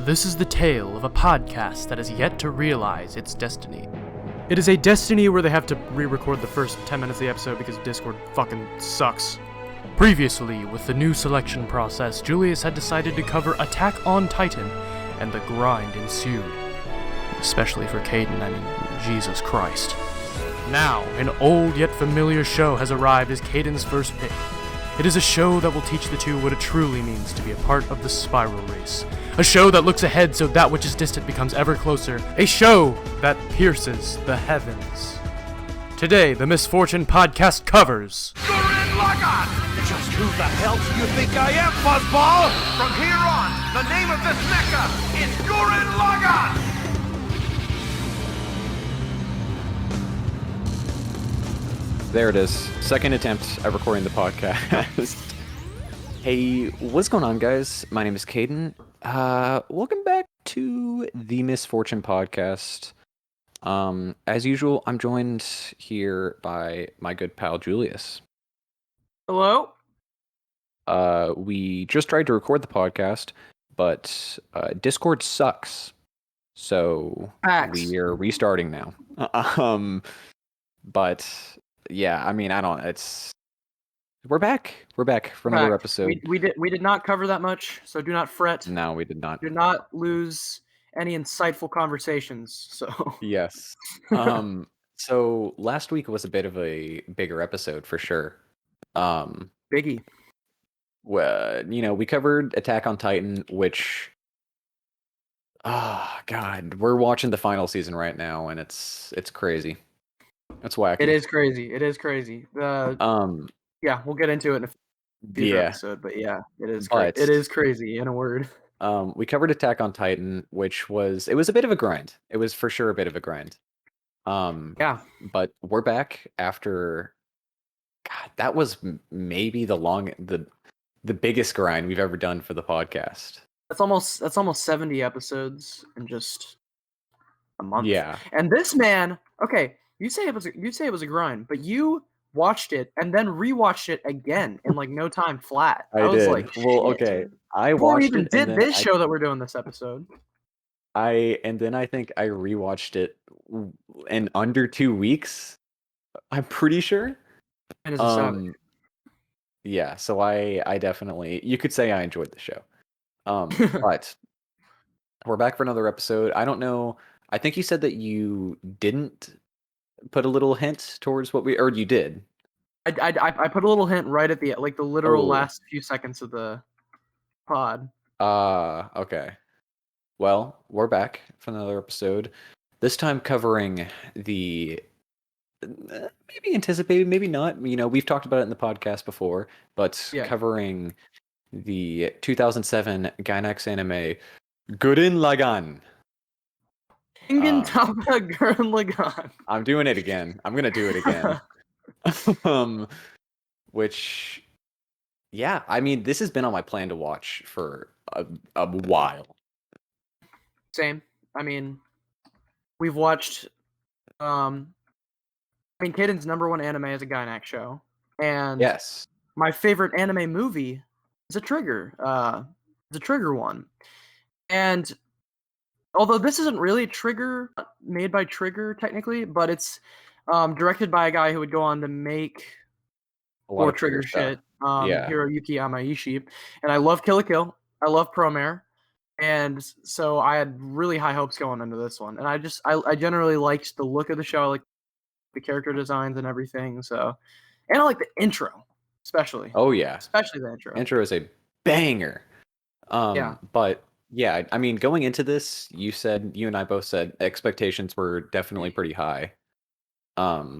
This is the tale of a podcast that has yet to realize its destiny. It is a destiny where they have to re-record the first 10 minutes of the episode because Discord fucking sucks. Previously, with the new selection process, Julius had decided to cover Attack on Titan, and the grind ensued. Especially for Caden, I mean, Jesus Christ. Now, an old yet familiar show has arrived as Caden's first pick. It is a show that will teach the two what it truly means to be a part of the spiral race. A show that looks ahead so that which is distant becomes ever closer. A show that pierces the heavens. Today, the Misfortune Podcast covers Gurren Lagann! Just who the hell do you think I am, fuzzball? From here on, the name of this mecha is Gurren Lagann! There it is. Second attempt at recording the podcast. Hey, what's going on, guys? My name is Caden. Welcome back to the Misfortune Podcast. As usual, I'm joined here by my good pal Julius. Hello? We just tried to record the podcast, but Discord sucks. So we are restarting now. But yeah, I mean, we're back. We're back for another episode. We did not cover that much, so do not fret. No, we did not. Do not lose any insightful conversations. So yes. So last week was a bit of a bigger episode for sure. Biggie. Well, we covered Attack on Titan, which God, we're watching the final season right now, and it's crazy. It's wacky. It is crazy. It is crazy. Yeah, we'll get into it in a future episode, but yeah, it is. It is crazy in a word. We covered Attack on Titan, which was a bit of a grind. It was for sure a bit of a grind. Yeah. But we're back after. God, that was maybe the biggest grind we've ever done for the podcast. That's almost 70 episodes in just a month. Yeah. And this man, okay, you'd say it was a grind, but you watched it and then rewatched it again in like no time flat. I was did. like, well, shit. okay. I Before we watched even it did this show that we're doing this episode. I think I rewatched it in under 2 weeks. I'm pretty sure. And it's a savage. Yeah, so I definitely, you could say I enjoyed the show. But we're back for another episode. I don't know. I think you said that you didn't put a little hint towards what or you did. I put a little hint right at the literal last few seconds of the pod. Okay. Well, we're back for another episode. This time covering the maybe anticipated, maybe not. We've talked about it in the podcast before, but covering the 2007 Gainax anime Gurren Lagann. Gurren Lagann. I'm doing it again. I'm gonna do it again. Which, yeah, I mean, this has been on my plan to watch for a while. Same. I mean, we've watched. Caden's number one anime is a Gainax show, and yes, my favorite anime movie is a Trigger. It's a Trigger one, and although this isn't really made by Trigger technically, but it's directed by a guy who would go on to make more Trigger shit. Hiroyuki Amaishi, and I love Kill la Kill. I love Promare, and so I had really high hopes going into this one. And I generally liked the look of the show. I like the character designs and everything. So, and I like the intro, especially. Oh yeah, especially the intro. Intro is a banger. But yeah, I mean, going into this, you and I both said expectations were definitely pretty high. I've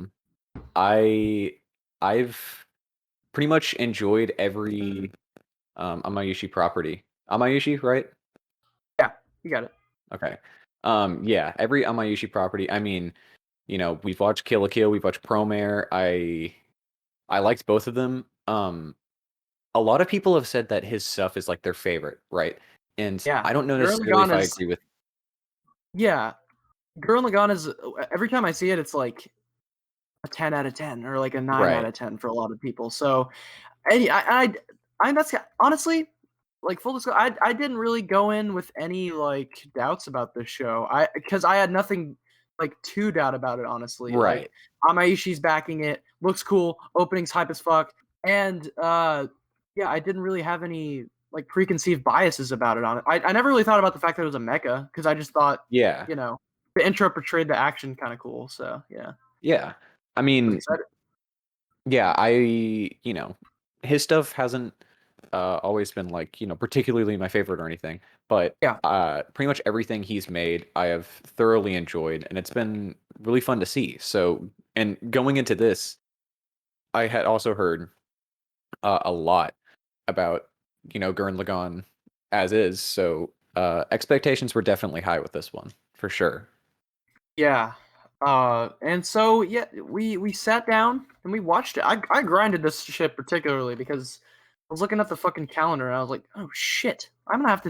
pretty much enjoyed every Amaishi property. Amaishi, right? Yeah, you got it. Okay. Yeah, every Amaishi property. I mean, we've watched Kill la Kill, we've watched Promare. I liked both of them. A lot of people have said that his stuff is like their favorite, right? And I don't know necessarily if I agree with. Yeah, Gurren Lagann is, every time I see it, it's like a 10 out of 10 or like a 9 out of 10 for a lot of people. So, and that's honestly, like full disclosure, I didn't really go in with any like doubts about this show. Because I had nothing like to doubt about it, honestly. Like Right. Amaishi's backing it, looks cool, opening's hype as fuck, and yeah, I didn't really have any like preconceived biases about it. On it, I never really thought about the fact that it was a mecha because I just thought, Yeah. you know, the intro portrayed the action kind of cool. So yeah, Yeah. I I'm mean, excited. yeah, his stuff hasn't always been like, particularly my favorite or anything, but Yeah. pretty much everything he's made I have thoroughly enjoyed, and it's been really fun to see. So, and going into this, I had also heard a lot about, Gurren Lagann as is, so expectations were definitely high with this one, for sure. Yeah. And so yeah, we sat down and we watched it. I grinded this shit particularly because I was looking at the fucking calendar and I was like, oh shit, I'm gonna have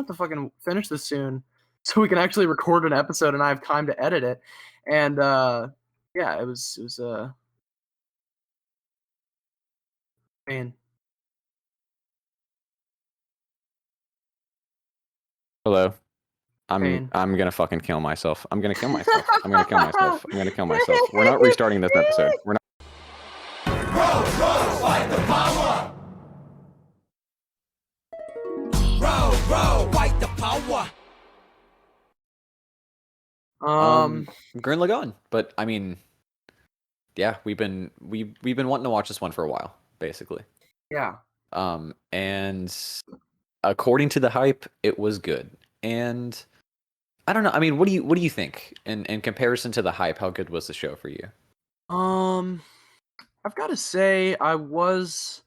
to fucking finish this soon so we can actually record an episode and I have time to edit it. And yeah, it was pain. Hello. I'm Pain. I'm gonna fucking kill myself. I'm gonna kill myself. I'm gonna kill myself. I'm gonna kill myself. We're not restarting this episode. We're not. Row, row, fight the power! Row, fight the power! Gurren Lagann. But I mean, yeah, we've been wanting to watch this one for a while, basically. Yeah. And according to the hype, it was good. And I don't know. I mean, what do you think in comparison to the hype? How good was the show for you? I've got to say I was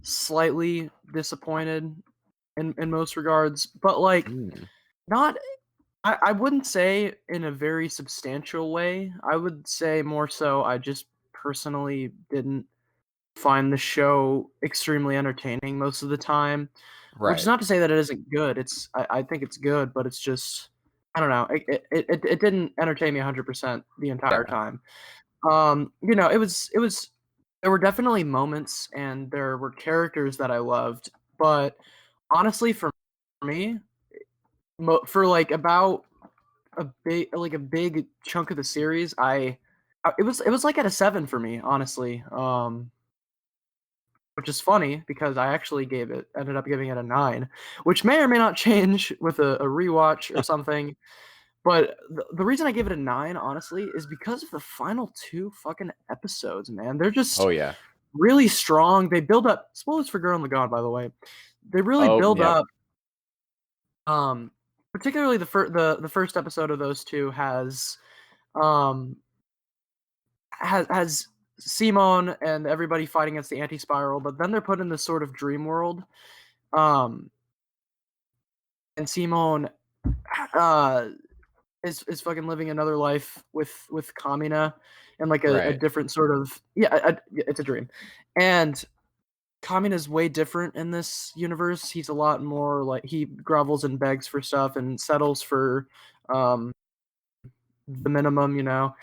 slightly disappointed in most regards, but like Mm, not I wouldn't say in a very substantial way. I would say more so I just personally didn't find the show extremely entertaining most of the time. Which is right. not to say that it isn't good. I think it's good, but it's just I don't know. It didn't entertain me 100% the entire Yeah. time. It was there were definitely moments and there were characters that I loved, but honestly, for me, for like about a big chunk of the series, it was like at a 7 for me, honestly. Which is funny because I actually ended up giving it a 9, which may or may not change with a rewatch or something. But the reason I give it a 9, honestly, is because of the final 2 fucking episodes, man. They're Oh just yeah. really strong. They build up spoilers for Gurren Lagann, by the way. They really Oh build yeah. up um particularly the first episode of those 2 um has Simone and everybody fighting against the anti-spiral, but then they're put in this sort of dream world. Um and Simone uh is fucking living another life with Kamina and like a Right. different sort of it's a dream. And Kamina's way different in this universe. He's a lot more like he grovels and begs for stuff and settles for um the minimum, you know.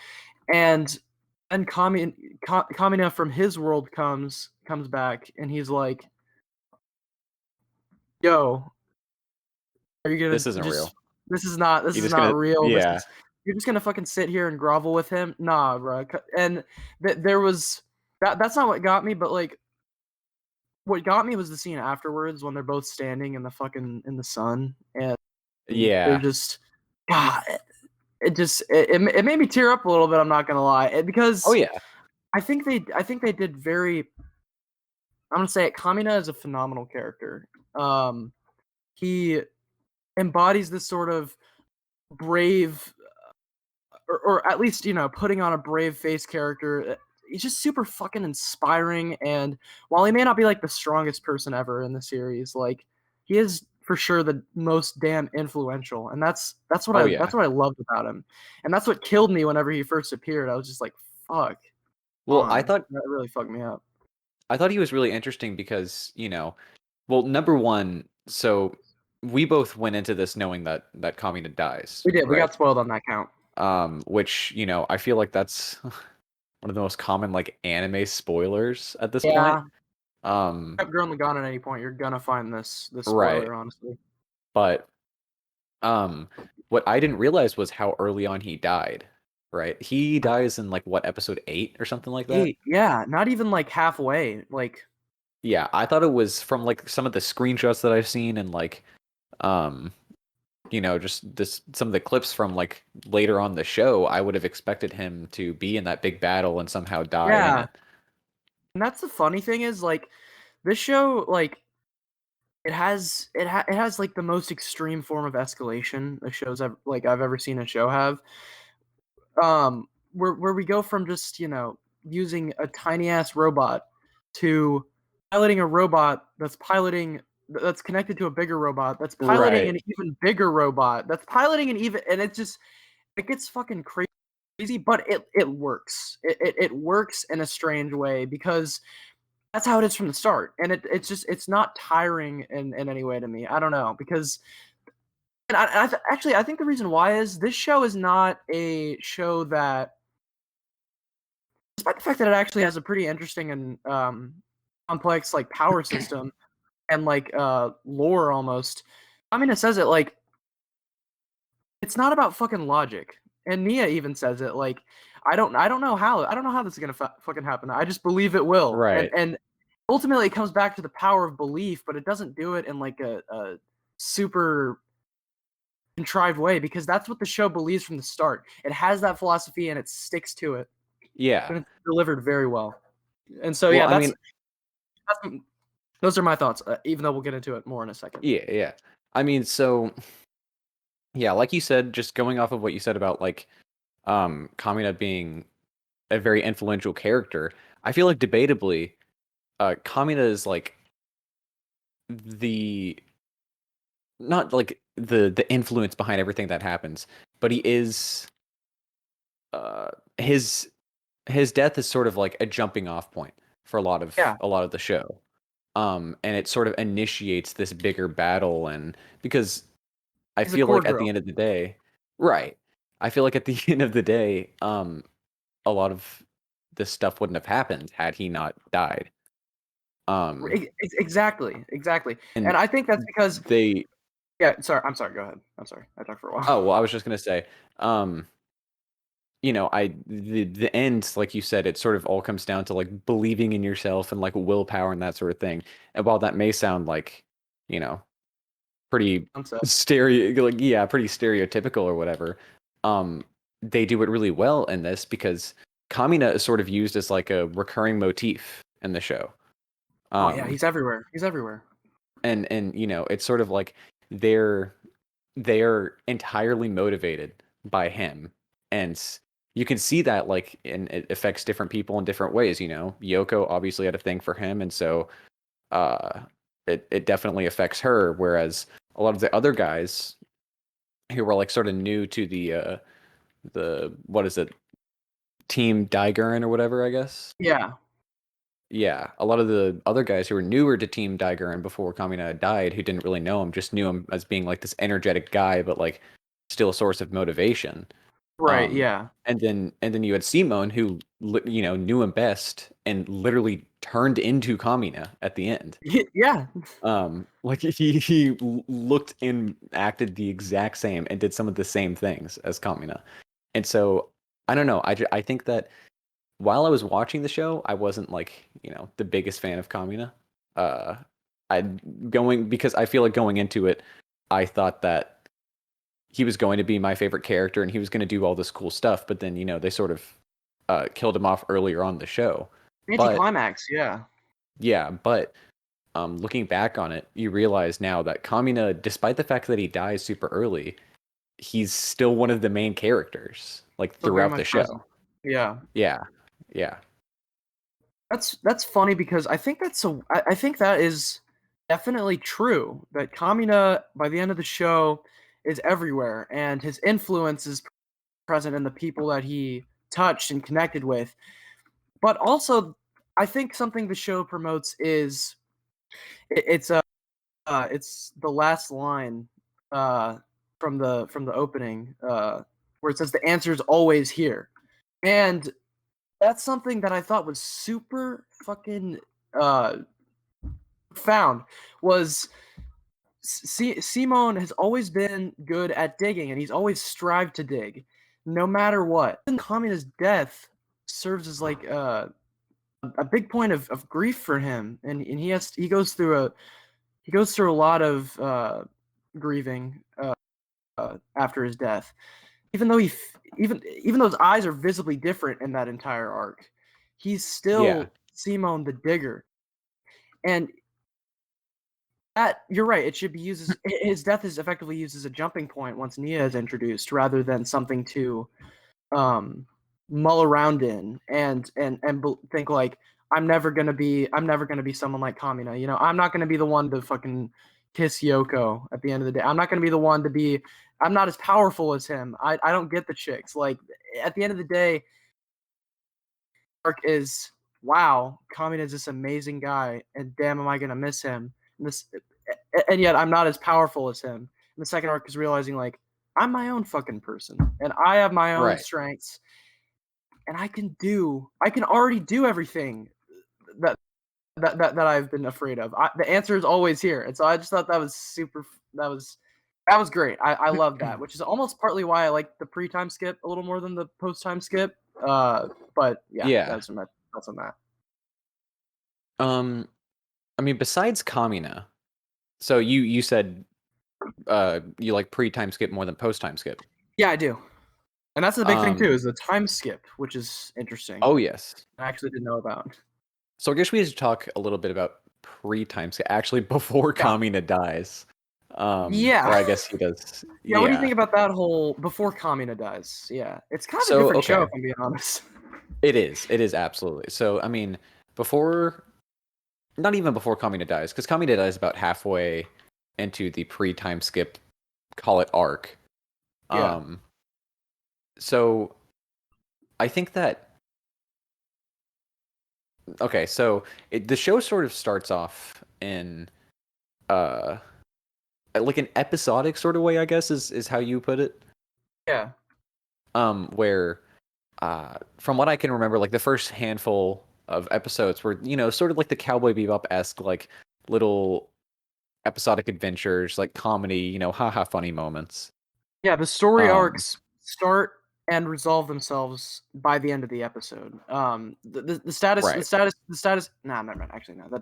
And Kamina from his world comes back and he's like, "Yo, are you This gonna isn't just real. this You're is just not gonna. real. This Yeah. is you're just gonna fucking sit here and grovel with him? Nah, bro." And there was that's not what got me, but like what got me was the scene afterwards when they're both standing in the fucking in the sun and they're Yeah. just God. It made me tear up a little bit. I'm not gonna lie, Oh because yeah. I think they did very. I'm gonna say it. Kamina is a phenomenal character. He embodies this sort of brave, or at least putting on a brave face character. He's just super fucking inspiring, and while he may not be like the strongest person ever in the series, like he is for sure the most damn influential, and that's what Oh I yeah. that's what I loved about him, and that's what killed me whenever he first appeared. I was just like, fuck Well, I on, thought that really fucked me up. I thought he was really interesting because, well, number one, so we both went into this knowing that Kamina dies, We did. We right? got spoiled on that count. Which, I feel like that's one of the most common like anime spoilers at this point. Yeah, Um, Up Gurren Lagann at any point, you're gonna find this right. spoiler, honestly. But what I didn't realize was how early on he died. Right? He dies in like what, episode 8 or something like that? Yeah, not even like halfway. Like, Yeah, I thought it was from like some of the screenshots that I've seen and like um just this some of the clips from like later on the show, I would have expected him to be in that big battle and somehow die in yeah, it. and that's the funny thing is like this show like it has like the most extreme form of escalation the shows I've ever seen a show have. Where we go from just using a tiny ass robot to piloting a robot that's connected to a bigger robot that's piloting Right. an even bigger robot that's piloting an even and it gets fucking crazy, but it works. It works in a strange way because that's how it is from the start, and it's not tiring in any way to me. I don't know because and actually I think the reason why is this show is not a show that, despite the fact that it actually has a pretty interesting and complex like power system and like lore almost. I mean, it says it like it's not about fucking logic. And Nia even says it like I don't know how this is gonna fucking happen. I just believe it will. Right. And ultimately it comes back to the power of belief, but it doesn't do it in like a super contrived way because that's what the show believes from the start. It has that philosophy and it sticks to it. Yeah. And it's delivered very well. And so Well, yeah, I mean, that's those are my thoughts. Even though we'll get into it more in a second. yeah, yeah. I mean, so yeah, like you said, just going off of what you said about like Kamina being a very influential character, I feel like debatably, Kamina is like the not like the influence behind everything that happens, but he is uh his his death is sort of like a jumping off point for Yeah, a lot of the show. And it sort of initiates this bigger battle, and because I he's a feel core like at the drill. end of the day, right. I feel like at the end of the day, a lot of this stuff wouldn't have happened had he not died. Um, Exactly. and And I think that's because they, yeah, sorry, I'm sorry, go ahead. I'm sorry. I talked for a while. oh, well, I was just gonna say, um, the end, like you said, it sort of all comes down to like believing in yourself and like willpower and that sort of thing. And while that may sound like, you know, pretty Concept. like yeah, pretty stereotypical or whatever, um, they do it really well in this because Kamina is sort of used as like a recurring motif in the show. Oh yeah, Um, he's everywhere. He's everywhere. and it's sort of like they're they're entirely motivated by him, and you can see that like and it affects different people in different ways. Yoko obviously had a thing for him, and so uh it definitely affects her, whereas a lot of the other guys who were like sort of new to the what is it, team Daiguren or whatever, I guess. Yeah. Yeah, a lot of the other guys who were newer to Team Daiguren before Kamina died, who didn't really know him, just knew him as being like this energetic guy, but like still a source of motivation. Right. Um, Yeah. and then you had Simone, who knew him best and literally turned into Kamina at the end. Yeah. Like he looked and acted the exact same and did some of the same things as Kamina, and so I don't know. I think that while I was watching the show, I wasn't like, the biggest fan of Kamina. Uh, I going because I feel like going into it, I thought that he was going to be my favorite character and he was going to do all this cool stuff, but then, they sort of killed him off earlier on the show. But Anticlimax. Yeah. yeah, but looking back on it, you realize now that Kamina, despite the fact that he dies super early, he's still one of the main characters like Still very throughout the much present. show. Yeah. Yeah. Yeah. That's funny because I think that is definitely true that Kamina by the end of the show is everywhere and his influence is present in the people that he touched and connected with. But also, I think something the show promotes is it's the last line uh, from the opening where it says the answer is always here, and that's something that I thought was super fucking uh, found was Simone has always been good at digging, and he's always strived to dig, no matter what. And Kamina's death serves as like a big point of grief for him, and he goes through a lot of grieving after his death. Even though even though his eyes are visibly different in that entire arc, he's Yeah. still Simone the Digger, and that you're right. It should be used as his death is effectively used as a jumping point once Nia is introduced, rather than something to mull around in and think like I'm never gonna be someone like Kamina. You know, I'm not gonna be the one to fucking kiss Yoko at the end of the day. I'm not gonna be the one to be. I'm not as powerful as him. I don't get the chicks. Like at the end of the day, arc is wow. Kamina is this amazing guy, and damn, am I gonna miss him. And yet I'm not as powerful as him. And the second arc is realizing like I'm my own fucking person, and I have my own Right. strengths, and I can already do everything that that I've been afraid of. The answer is always here, and so I just thought that was super. That was great. I love that, which is almost partly why I like the pre-time skip a little more than the post-time skip. But yeah, Yeah. that's my thoughts on that. Um, I mean, besides Kamina, so you said you like pre-time skip more than post-time skip. Yeah, I do, and that's the big thing too, Um, is the time skip, which is interesting. oh yes. I actually didn't know about. So I guess we should talk a little bit about pre-time skip, actually before Yeah. Kamina dies. Yeah. Or I guess he does. Yeah, what do you Yeah. think about that whole before Kamina dies? Yeah, it's kind of a So, different show, okay. if I'm being honest. It is. It is absolutely. So, I mean, before, not even before Kamina dies, because Kamina dies about halfway into the pre-time skip, call it arc. Yeah. So I think that okay, so the show sort of starts off in uh like an episodic sort of way, I guess is how you put it. Yeah. Where from what I can remember, like the first handful of episodes were, sort of like the Cowboy Bebop-esque, like little episodic adventures, like comedy, haha funny moments. Yeah, the story Um, arcs start and resolve themselves by the end of the episode. The status, right. Nah, never mind. Actually, no, that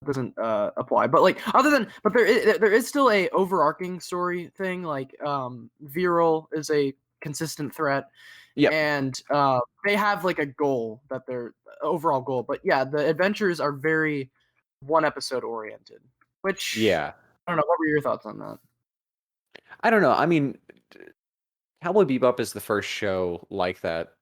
doesn't apply. But like, but there is still a overarching story thing. Like, Viral is a consistent threat, Yep. and they have like a goal that their overall goal. But yeah, the adventures are very one episode oriented. Which Yeah. I don't know. What were your thoughts on that? I don't know. I mean, Cowboy Bebop is the first show like that.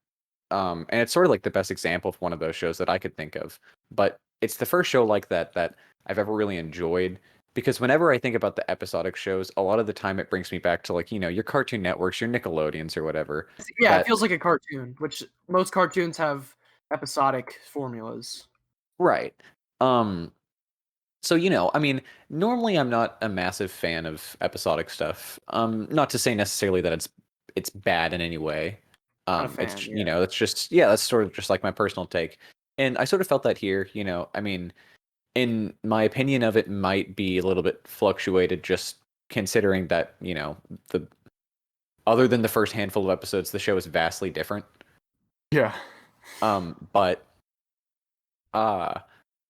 And it's sort of like the best example of one of those shows that I could think of. But it's the first show like that that I've ever really enjoyed. Because whenever I think about the episodic shows, a lot of the time it brings me back to like, your Cartoon Networks, your Nickelodeons or whatever. Yeah, it That feels like a cartoon, which most cartoons have episodic formulas. right. So I mean, normally I'm not a massive fan of episodic stuff. Not to say necessarily that it's bad in any way. Not a fan, It's yeah. that's just that's sort of just like my personal take. And I sort of felt that here, I mean, in my opinion of it might be a little bit fluctuated just considering that, the other than the first handful of episodes, the show is vastly different. Yeah. But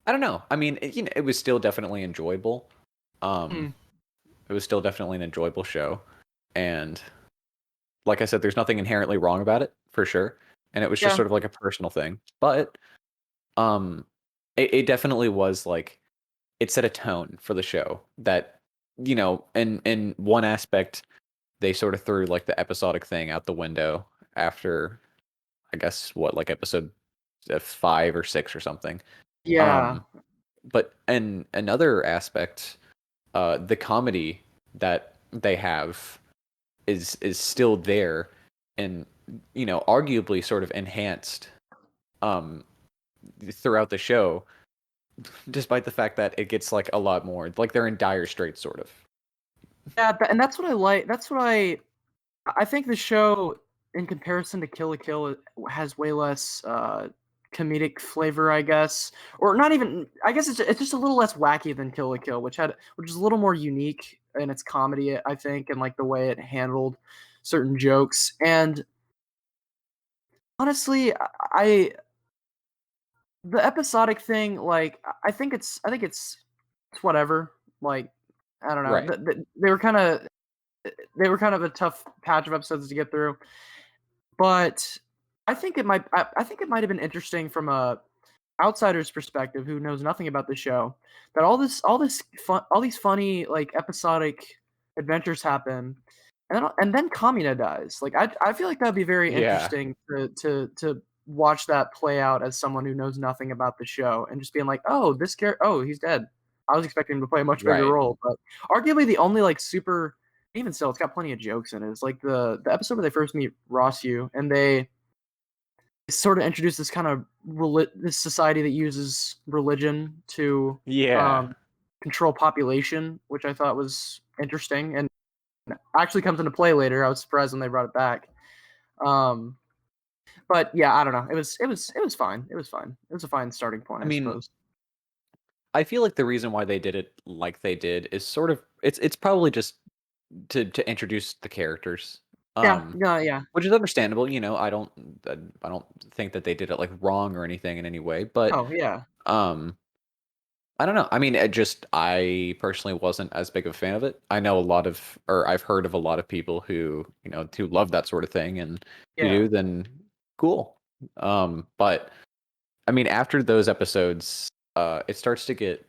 I don't know. I mean, it was still definitely enjoyable. It was still definitely an enjoyable show, and like I said, there's nothing inherently wrong about it for sure. And it was just Yeah. sort of like a personal thing, but it definitely was like it set a tone for the show that in one aspect they sort of threw like the episodic thing out the window after I guess what like episode 5 or 6 or something. Yeah. But in another aspect, the comedy that they have is still there and arguably sort of enhanced throughout the show, despite the fact that it gets like a lot more like they're in dire straits sort of. Yeah, and that's what I like. That's what I think the show, in comparison to Kill la Kill, has way less comedic flavor, I guess, or not even. I guess it's just a little less wacky than Kill la Kill, which is a little more unique in its comedy, I think, and like the way it handled certain jokes. And honestly, the episodic thing, like I think it's whatever. Like I don't know. Right. They were kind of a tough patch of episodes to get through, but I think it might have been interesting from a outsider's perspective who knows nothing about the show that all these funny like episodic adventures happen, and then Kamina dies. Like I feel like that'd be very Yeah. interesting to watch that play out as someone who knows nothing about the show and just being like, oh, this character, oh, he's dead. I was expecting him to play a much bigger Right. role, but arguably the only like super, even still, it's got plenty of jokes in it. It's like the episode where they first meet Rossyu and they sort of introduce this kind of this society that uses religion to Yeah. control population, which I thought was interesting and actually comes into play later. I was surprised when they brought it back. But yeah, I don't know. It was fine. It was fine. It was a fine starting point, I I mean, suppose. I feel like the reason why they did it like they did is sort of it's probably just to introduce the characters. Yeah, Um yeah. which is understandable, I don't think that they did it like wrong or anything in any way, but Oh yeah, um I don't know. I mean, I personally wasn't as big of a fan of it. I know or I've heard of a lot of people who love that sort of thing, and if you yeah, do, then cool. But I mean, after those episodes, it starts to get,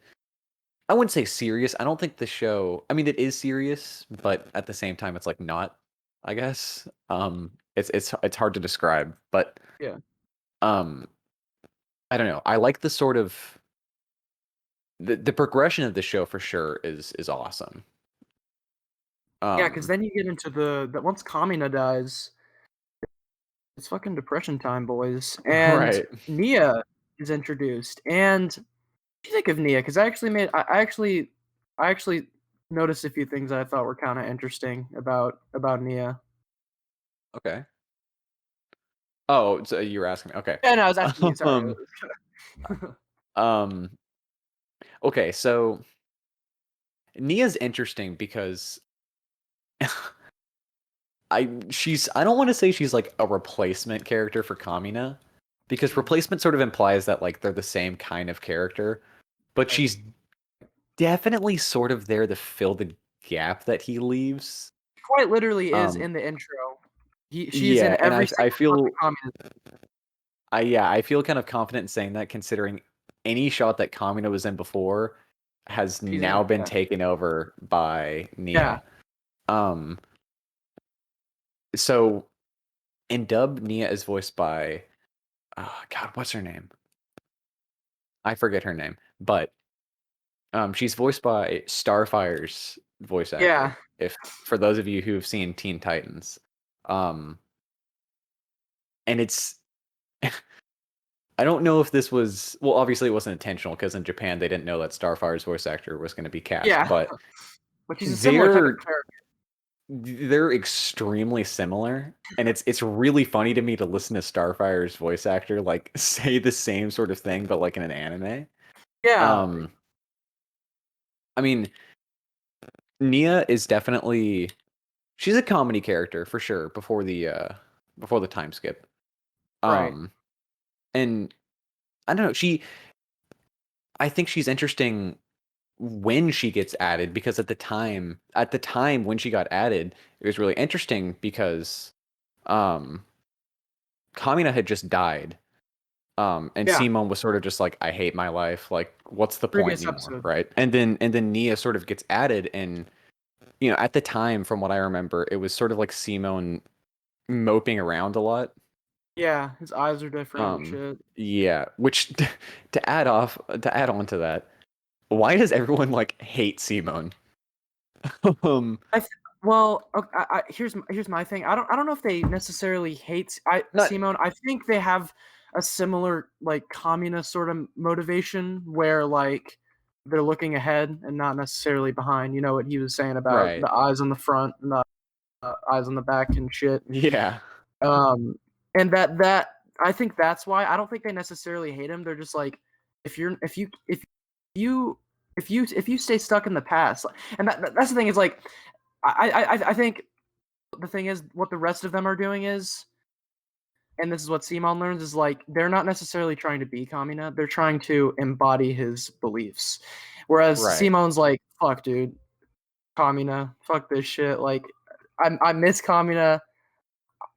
I wouldn't say serious. I don't think the show, I mean, it is serious, but at the same time, it's like not, I guess. It's hard to describe, but yeah. um, I don't know. I like the sort of the progression of the show for sure is awesome. Yeah, because Um, then you get into that once Kamina dies, it's fucking depression time, boys. And right. Nia is introduced. And what do you think of Nia? Because I actually noticed a few things that I thought were kind of interesting about Nia. Okay. Oh, so you were asking me. Okay. Yeah, no, I was asking you. Sorry. Um, um, okay, so Nia's interesting because I don't want to say she's like a replacement character for Kamina, because replacement sort of implies that like they're the same kind of character, but she's definitely sort of there to fill the gap that he leaves. Quite literally is Um, in the intro. She's in yeah, and every I single shot feel that Kamina. I feel kind of confident in saying that, considering any shot that Kamina was in before has She's in now it. been Yeah. taken over by Yeah. Nia. Um, so in dub, Nia is voiced by, oh God, what's her name? I forget her name, but she's voiced by Starfire's voice Yeah. actor. If for those of you who've seen Teen Titans, um, and it's I don't know if this was, well, obviously it wasn't intentional because in Japan they didn't know that Starfire's voice actor was going to be cast, Yeah. but But she's a similar type of they're character. they're extremely similar, and it's really funny to me to listen to Starfire's voice actor like say the same sort of thing but like in an anime. Yeah. Um I mean, Nia is definitely, she's a comedy character for sure before the time skip. Right. Um and I don't know, I think she's interesting when she gets added, because at the time when she got added, it was really interesting because um Kamina had just died. And Yeah. Simone was sort of just like, I hate my life, like what's the point Previous anymore, episode. right? And then Nia sort of gets added, and at the time from what I remember, it was sort of like Simone moping around a lot. Yeah. His eyes are different and Um shit. yeah, which to add on to that, why does everyone like hate Simone? um Well, here's my thing. I don't know if they necessarily hate not Simone. I think they have a similar like communist sort of motivation where like they're looking ahead and not necessarily behind. You know what he was saying about right. the eyes on the front and the eyes on the back and shit. Yeah. Um, and I think that's why. I don't think they necessarily hate him. They're just like, you if you stay stuck in the past, and that's the thing is like, I think the thing is what the rest of them are doing is, and this is what Simon learns is like they're not necessarily trying to be Kamina. They're trying to embody his beliefs, whereas Right. Simon's like, fuck, dude, Kamina, fuck this shit. Like, I miss Kamina.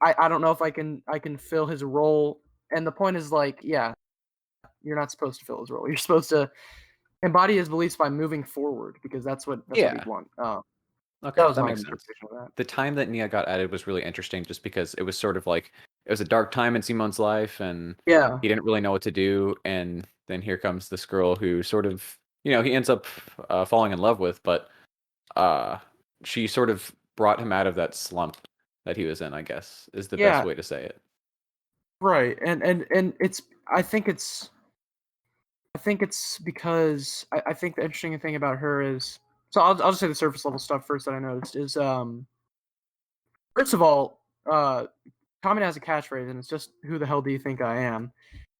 I don't know if I can fill his role. And the point is like, yeah, you're not supposed to fill his role. You're supposed to embody his beliefs by moving forward because that's what Yeah. we'd want. Okay, That was that my makes sense. interpretation of that. The time that Nia got added was really interesting just because it was sort of like it was a dark time in Simon's life and Yeah, he didn't really know what to do. And then here comes this girl who sort of, he ends up falling in love with, but she sort of brought him out of that slump that he was in, I guess, is the best yeah, way to say it. right. And it's I think it's because I think the interesting thing about her is so I'll just say the surface level stuff first that I noticed is first of all Kamina has a catchphrase and it's just who the hell do you think I am?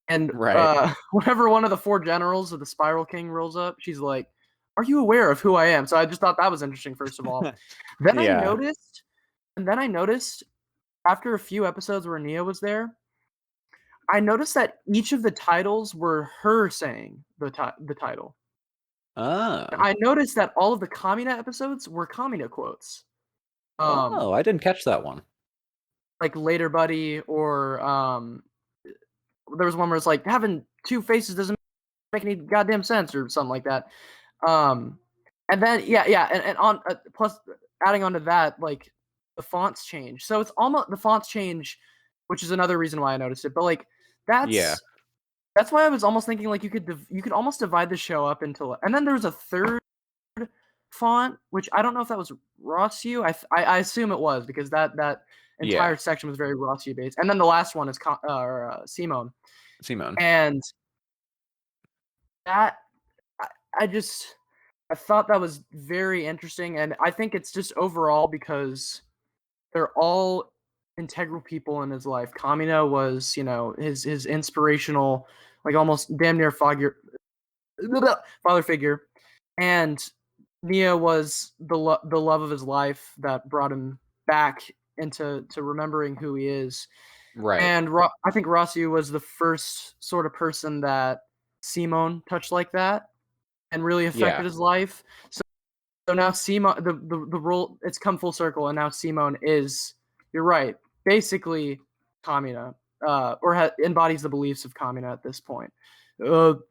And Right. whenever one of the four generals of the Spiral King rolls up, she's like, "Are you aware of who I am?" So I just thought that was interesting. First of all, then Yeah. I noticed after a few episodes where Nia was there, I noticed that each of the titles were her saying the title. Oh. I noticed that all of the Kamina episodes were Kamina quotes. Oh, I didn't catch that one. Like Later Buddy, or there was one where it's like having two faces doesn't make any goddamn sense or something like that. And then and on plus adding on to that, like the fonts change. So it's almost the fonts change, which is another reason why I noticed it. But like Yeah. that's why I was almost thinking like you could almost divide the show up into, and then there was a third font, which I don't know if that was Rossyu. I assume it was because that entire Yeah. section was very Rossyu based. And then the last one is Simone. Simone. And that I just I thought that was very interesting, and I think it's just overall because they're all integral people in his life. Kamina was, his inspirational, like almost damn near father figure, and Nia was the love of his life that brought him back into remembering who he is. Right. And I think Rossyu was the first sort of person that Simone touched like that and really affected Yeah. his life. So now Simone, the role, it's come full circle, and now Simone is, you're right, basically Kamina, or embodies the beliefs of Kamina at this point.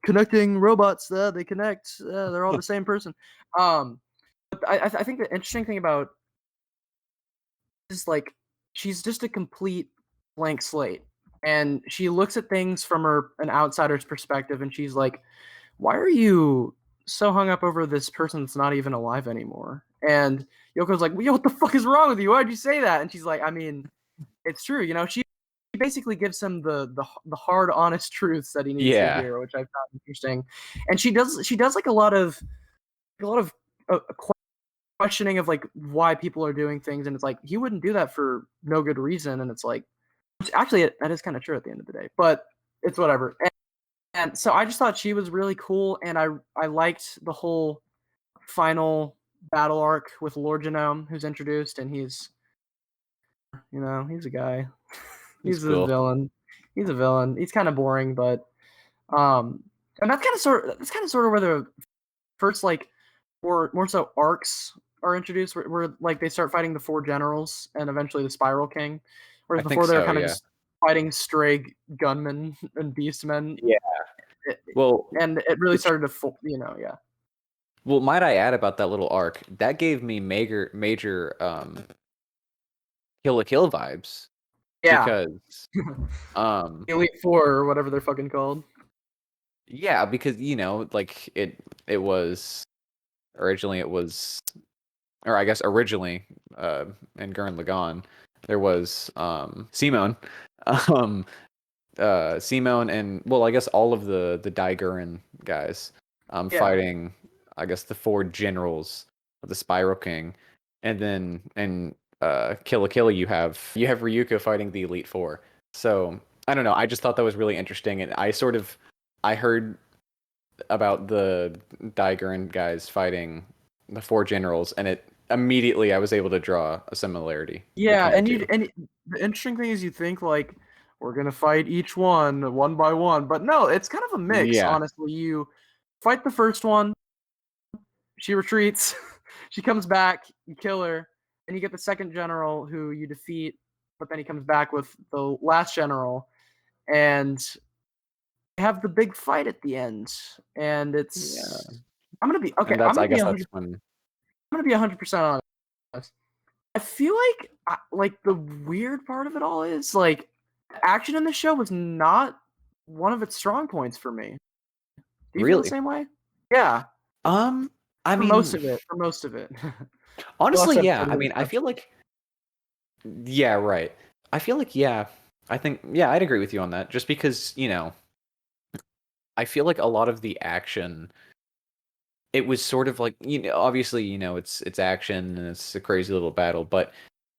Connecting robots, they connect, they're all the same person. But I think the interesting thing about is like she's just a complete blank slate, and she looks at things from an outsider's perspective, and she's like, "Why are you so hung up over this person that's not even alive anymore?" And Yoko's like, "Yo, what the fuck is wrong with you? Why'd you say that?" And she's like, "I mean, it's true. She basically gives him the hard, honest truths that he needs to Yeah. hear," which I found interesting. And she does like a lot of uh, questioning of like why people are doing things, and it's like he wouldn't do that for no good reason, and it's like, which actually that is kind of true at the end of the day, but it's whatever. And so I just thought she was really cool, and I liked the whole final battle arc with Lord Genome, who's introduced, and he's he's a guy. He's He's a cool. villain. He's a villain. He's kind of boring, but and that's kind of sort of where the first like or more so arcs are introduced, where like they start fighting the four generals and eventually the Spiral King, whereas I think before they're so, kind of yeah. just fighting stray gunmen and beastmen. Yeah. Well, And it really it's started to, yeah. Well, might I add about that little arc? That gave me major Kill la Kill vibes Yeah. because Elite Four or whatever they're fucking called. yeah, because like it was originally or I guess originally in Gurren Lagann there was Simone um Simone and well I guess all of the Daiguren guys Yeah. fighting I guess the four generals of the Spiral King, and then Kill la Kill you have Ryuko fighting the Elite Four. So I don't know. I just thought that was really interesting, and I heard about the Gurren guys fighting the four generals, and it immediately I was able to draw a similarity Yeah, between the and two. the interesting thing is you think like we're gonna fight each one by one, but no, it's kind of a mix. Yeah, Honestly, you fight the first one, she retreats, she comes back, you kill her, and you get the second general who you defeat, but then he comes back with the last general, and have the big fight at the end, and yeah, it's I'm gonna be okay. and I guess that's when. I'm gonna be 100% honest. I feel like the weird part of it all is like action in the show was not one of its strong points for me. Do you feel the Really? same way? Yeah, Um, I for most mean, of it. For most of it. The honestly, last yeah. episode I was mean, I exception. feel like, yeah, right. I feel like, yeah. I think, yeah, I'd agree with you on that. Just because, I feel like a lot of the action, it was sort of like, obviously, it's action and it's a crazy little battle, but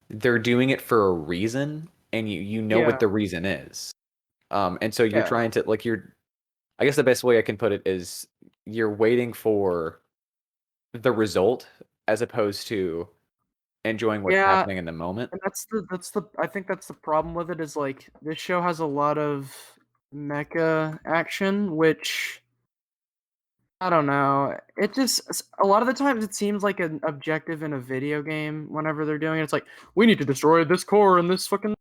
they're doing it for a reason, and you know what Yeah, the reason is. And so you're yeah, trying to like I guess the best way I can put it is you're waiting for the result as opposed to enjoying what's yeah. happening in the moment. And that's the I think that's the problem with it is like this show has a lot of mecha action, which I don't know. It just a lot of the times it seems like an objective in a video game whenever they're doing it. It's like, we need to destroy this core and this fucking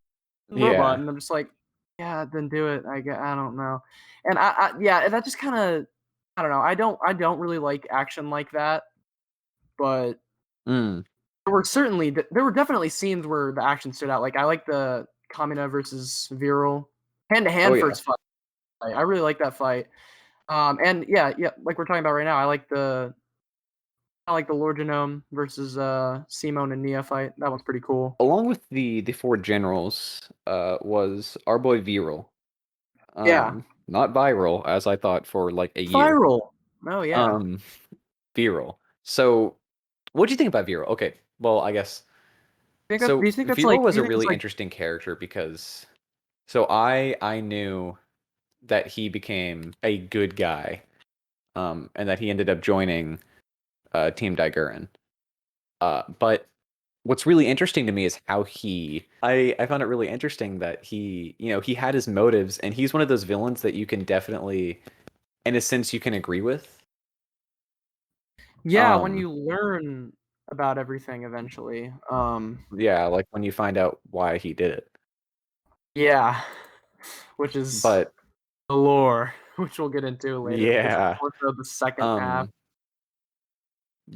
robot. Yeah. And I'm just like, yeah, then do it. I don't know. And yeah, that just kind of I don't know. I don't really like action like that, but Mm. there were definitely scenes where the action stood out. Like I like the Kamina versus Viral hand to Oh hand yeah. first fight. I really like that fight. And yeah, like we're talking about right now, I like the Lord Genome versus Simone and Nia fight. That one's pretty cool. Along with the four generals, was our boy Viral. Yeah, Not viral as I thought for like a year. viral. Oh yeah. Um, Viral. So, what do you think about Viral? Okay, well, I guess Do so. you think that's Viral like? was Do you a think it's really like? interesting character because so I knew that he became a good guy, and that he ended up joining Team Daiguren. But what's really interesting to me is how I found it really interesting that he had his motives, and he's one of those villains that you can definitely, in a sense, you can agree with. Yeah, when Um, you learn about everything eventually. yeah, like when you find out why he did it. Yeah, which is But the lore, which we'll get into later because it's yeah, more so the second half. um,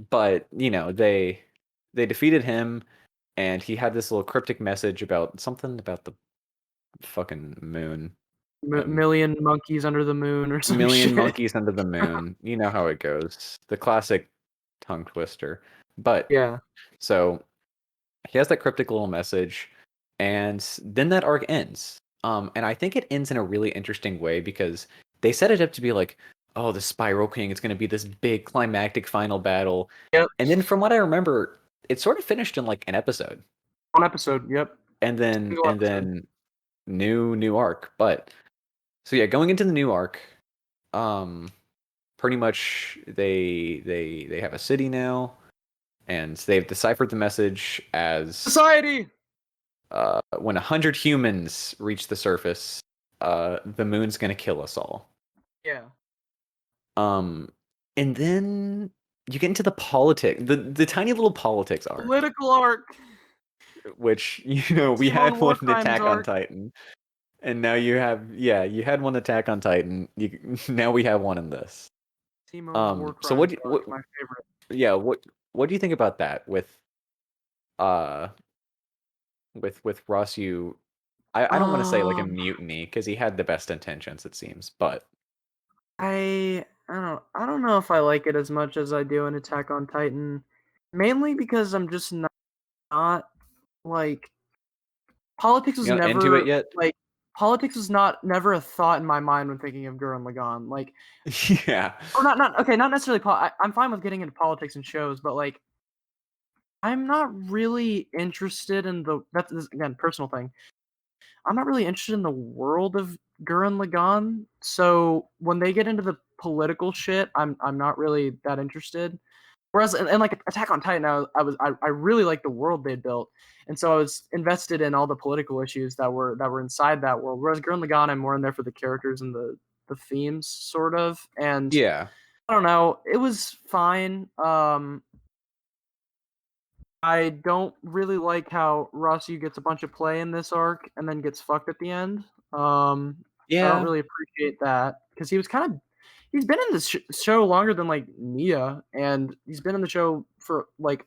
but they defeated him, and he had this little cryptic message about something about the fucking moon. And Million monkeys under the moon or some million shit. monkeys under the moon. You know how it goes. The classic tongue twister. But Yeah. so he has that cryptic little message, and then that arc ends. And I think it ends in a really interesting way because they set it up to be like, oh, the Spiral King, it's gonna be this big climactic final battle. Yep. And then from what I remember, it sort of finished in like an episode. One episode. Yep. And then Single episode. new arc. But so yeah, going into the new arc, um pretty much they have a city now, and they've deciphered the message as Society. when 100 humans reach the surface, the moon's gonna kill us all. Yeah. Um, and then you get into the the tiny little politics arc, Political arc. which we Simone had War one Crimes Attack on arc. Titan, and now you had one Attack on Titan. Now we have one in this. Simone's War So Crimes arc, my favorite. yeah, what do you think about that uh with Ross? I don't want to say like a Um, mutiny because he had the best intentions, it seems, but I don't know if I like it as much as I do in Attack on Titan, mainly because I'm just not like politics was you're not into it never yet. like politics was not never a thought in my mind when thinking of Gurren Lagann. Like, Yeah. or not okay, not necessarily. I'm fine with getting into politics and shows, but like I'm not really interested in the again personal thing. I'm not really interested in the world of Gurren Lagann. So when they get into the political shit, I'm not really that interested. Whereas and like Attack on Titan, I really like the world they built, and so I was invested in all the political issues that were inside that world. Whereas Gurren Lagann, I'm more in there for the characters and the themes, sort of. And Yeah. I don't know, it was fine. I don't really like how Rossy gets a bunch of play in this arc and then gets fucked at the end. I don't Yeah. really appreciate that because he's been in this show longer than like Nia, and he's been in the show for like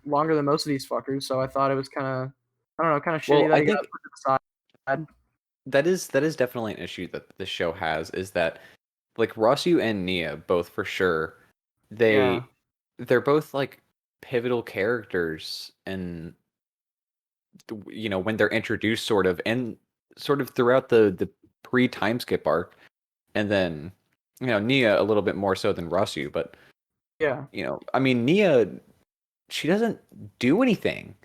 longer than most of these fuckers. So I thought it was kind of, I don't know, kind of shitty Well, that I he got think put to the side. that is definitely an issue that the show has, is that like Rosu and Nia both for sure, Yeah, they're both like pivotal characters, and when they're introduced sort of, and sort of throughout the pre time skip arc, and then Nia a little bit more so than Rosu, but yeah. I mean, Nia, she doesn't do anything,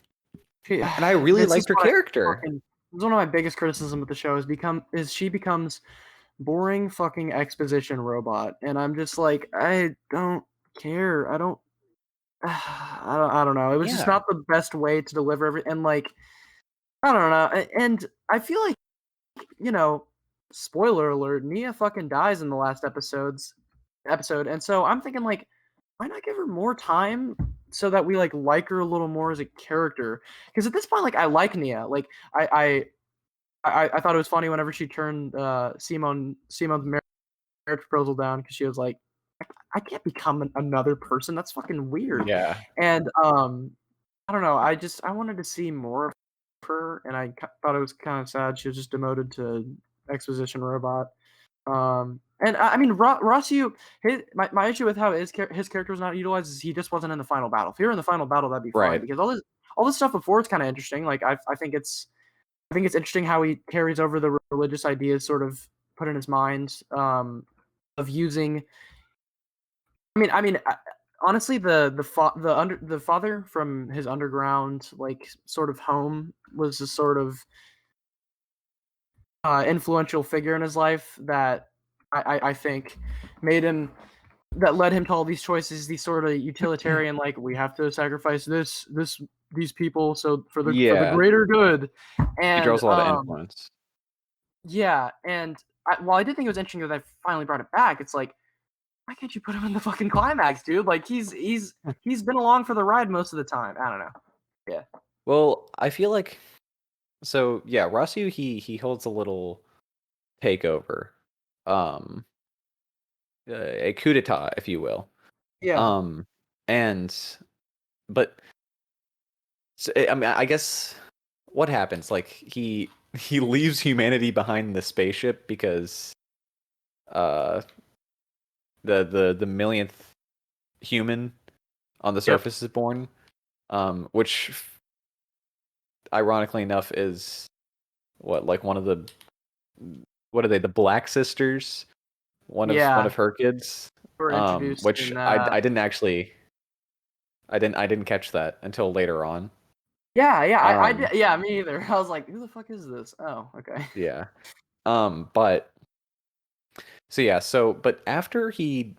She, and I really this is liked her character. this is one of my biggest criticism with the show is she becomes boring fucking exposition robot, and I'm just like, I don't care. I don't. I don't know. It was just Yeah. not the best way to deliver and like I don't know. And I feel like you know, spoiler alert, Nia fucking dies in the last episode, and so I'm thinking like, why not give her more time so that we like her a little more as a character? Because at this point, like I like Nia. Like I thought it was funny whenever she turned Simon's marriage proposal down because she was like, I can't become another person. That's fucking weird. Yeah. And I don't know. I wanted to see more of her, and thought it was kind of sad she was just demoted to exposition robot. And I mean, Rossio, my issue with how his character was not utilized is he just wasn't in the final battle. If he were in the final battle, that'd be fine Right. because all this stuff before is kind of interesting. Like I think it's interesting how he carries over the religious ideas sort of put in his mind of using. Honestly, the father from his underground like sort of home was a sort of influential figure in his life that I think made him that led him to all these choices, these sort of utilitarian like we have to sacrifice these people so for the Yeah. greater good, He and draws a lot of influence. yeah, and while I did think it was interesting that I finally brought it back, it's like why can't you put him in the fucking climax, dude? Like he's been along for the ride most of the time. I don't know. Yeah. Well, I feel like, so yeah, Rasu, he holds a little takeover, um, a coup d'état, if you will. Yeah. Um, and but so, I mean, I guess what happens? Like he leaves humanity behind in the spaceship because uh the millionth human on the Yep. surface is born, which ironically enough is like one of the, what are they, the Black Sisters, one Yeah. of her kids, We're introduced which in I didn't actually, I didn't catch that until later on. yeah, I um did, yeah, me either. I was like, who the fuck is this? Oh, okay. yeah. But but after he